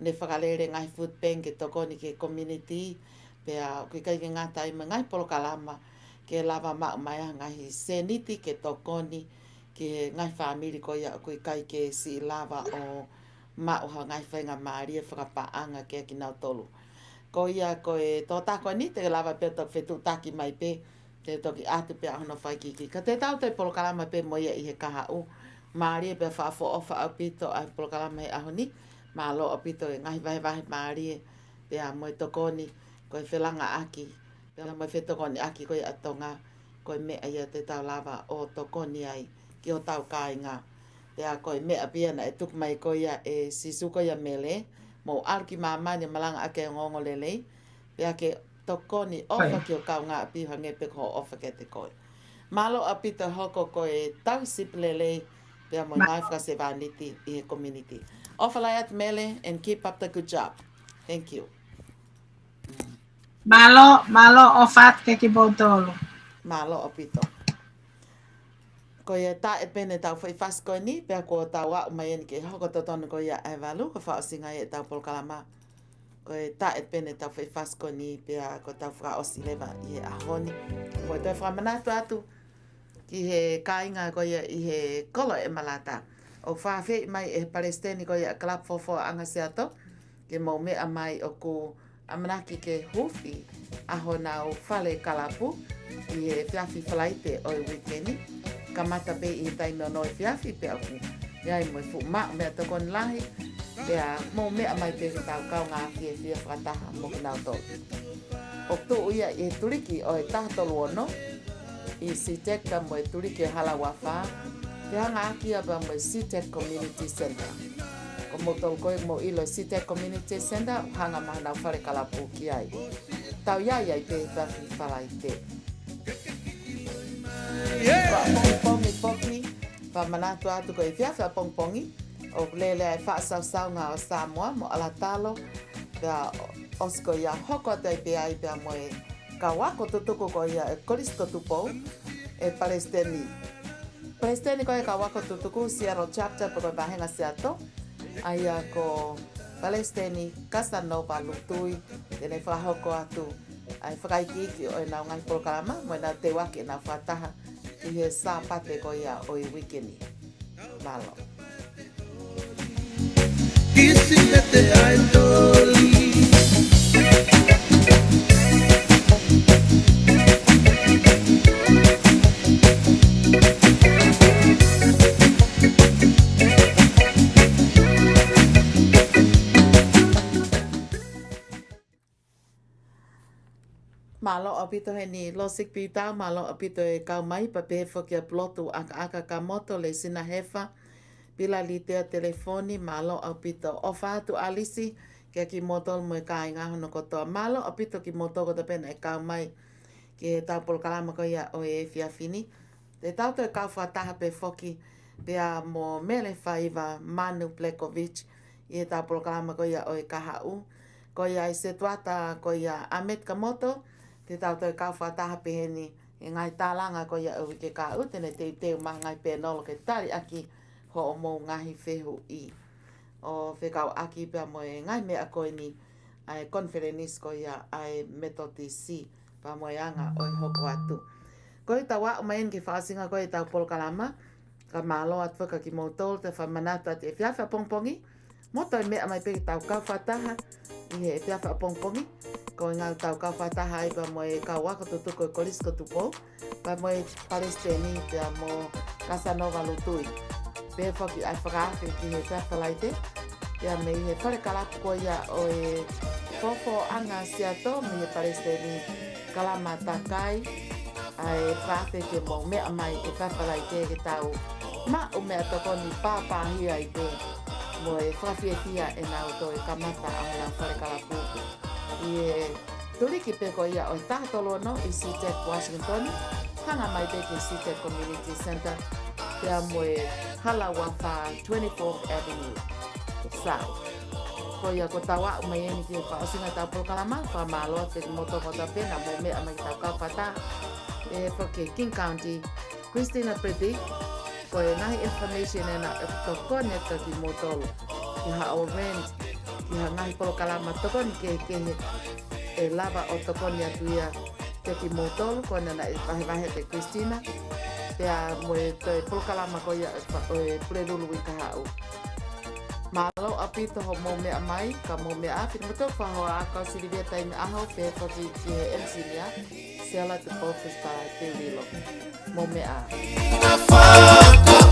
Ne whakalere ngahi food bank ke tokoni ke community. Pea kui kai ke ngatai ma ngahi polokala ma ke lava ma mai ngahi seniti ke tokoni ke ngahi whamiri ko ia kui kai ke si lava o mauha ngai whainga maari e whakapaanga ke ki nau tolu. Ko ia ko e tō tako ni te lava pe tō whetu taki mai pe te toki atu pe ahono whaikiki. Ka te tau te polokalama pe mo ia i he kaha u. Maari e pe whaafo ofa au pito ai polokalama he ahoni. Ma lo au pito e ngahi vahe maari e pe a moe tokoni ko e whelanga aki. Pe a moe whetokoni aki ko e atonga ko e mea ia te tau lava o tokoni ai ki o tau kai ngā. Pea koe mea pia na e tuk mai ko ia e sisuko ia mele. Mo alki mamani malanga ake ngongo lelei. Pea ke tokoni ofa ki o kau ngā api hange pe ko ofa ke te koe. Malo apita hoko ko e tau sip lelei. Pea mo ngai whakase wāniti i he community. Ofa lai at mele and keep up the good job. Thank you. Malo ofa ke ki botolo. Malo apito. Ko ia ta e pene tau whai whasko ni, pia ko tau au mai eni ke hoko totonu ko ia e walu, ko whao singa e tau polkalama. Ko ia ta e pene tau whai whasko ni, pia ko tau whaka osi lewa i he ahoni. Ko ia tau whamanatu atu ki he kāinga ko ia i he kolo e malata. O whawhi mai e Palestini ko ia Club 44 anga se ato, ke mau mea mai o ku amanaki ke hufi aho nau whale kalapu i he whiawhi whalaite o i wikeni. Kamata pe i taimi o noi whiawhi pe aku. Ia i moe fu maa mea tokon lahi. Pea mo mea mai pe ki tau kau ngā whia whia whakataha mo ki nau tō. O tō uia i turiki o e tahatolu ono. I Sitek ka mo e turiki o hala wawha. Pea ngā kia pa mo e Sitek Community Center. Ko mo tolu koe mo ilo Sitek Community Center. Hanga maha nau whare kalapu ki ai. Tau iai ai pe whiawhi whalai te. Pongpongi poki, whamanatu atu ko i whiawhi pongpongi, o lele ai whaasau ngā o Samoa mo alatalo, pia osko ia hoko atu ai pia ai pia mo e ka wako tutuku ko ia e korisko tupou, e Palestini. Palestini ko e ka wako tutuku, Seattle chapter po ko mahenga se ato, aia ko Palestini Casanova lutui, tene whahoko atu, ai whakaikiki o e nau ngai polokalama, mo e nau te wake nau whataha, i he sā pate ko ia o i wikeni. Malo. Malo apito he ni losik pitau, malo apito e kau mai, pa pehe whoki a plotu aka ka moto le sina hefa, pila li tea telefoni, malo apito ofa atu alisi, ke ki motol mo e kai ngā hono kotoa. Malo apito ki moto ko te pena e kau mai, ki he tau polokalama ko ia o e whiawhini. Te tau te kau whataha pe whoki, pea mo mele whaiva Manu Plekovic, i he tau polokalama ko ia o e kahau, ko ia i se tuata ko ia Ahmet Kamoto, te tau tau kau whataha peheni e ngai tālanga ko ia uwi ke ka utene te teo maha ngai pē nolo ke tari aki ho o mou ngahi whehu i. O whekau aki pia mo e ngai mea koe ni ai konferenis ko ia ai metotisi pa mo e anga o i hoko atu. Ko i tau wau maen ke whaasinga ko i tau polokalama ka malo at whaka ki motol te whamanata te whiawha pongpongi. Moto i mea mai pe tau kau whataha i he whiawha pongpongi. Ko ngā tau ka whataha i pa mo e ka wako tutuko e korisko tupo, pa mo e Palestini te a mo Casanova lutui. Pea whaki ai whakaafi ki he whiawhalaite, pea me i he whare kalapu ko ia o e fofo anga siato, me he Palestini kalama takai, ai whaafi ke mo mea mai e whiawhalaite ke tau ma o mea toko ni pāpāhia i te mo e whawhiawhia e nau to e kamata a ngā whare kalapu. I e turiki pe ko ia o tahatolo no i Sitek Washington, hanga mai te ki Sitek Community Center, pea mo e hala wafa 24th Avenue South. Ko ia ko tawa mai eni ki whaasinga tau polokalama, wha maloa te moto kota pena mo mea mai tau kau whata, e whake King County, Christina Predict, ko e nahi information e na e tokone ka ki motolo. Ki ha o rent, ki ha ngahi polo kalama tokone ke e lava o tokone atu ia te ki motolo, ko na e wahe te Christina, te a moe te polo kalama ko ia e plerulu i ka hau. Malo apito ho mo mea mai, ka mo mea a, whina mato whaho a ka sirivia taimi aho, pe whaki ki he ensinia, se ala te pōwhis tā te rilo. Mo mea a.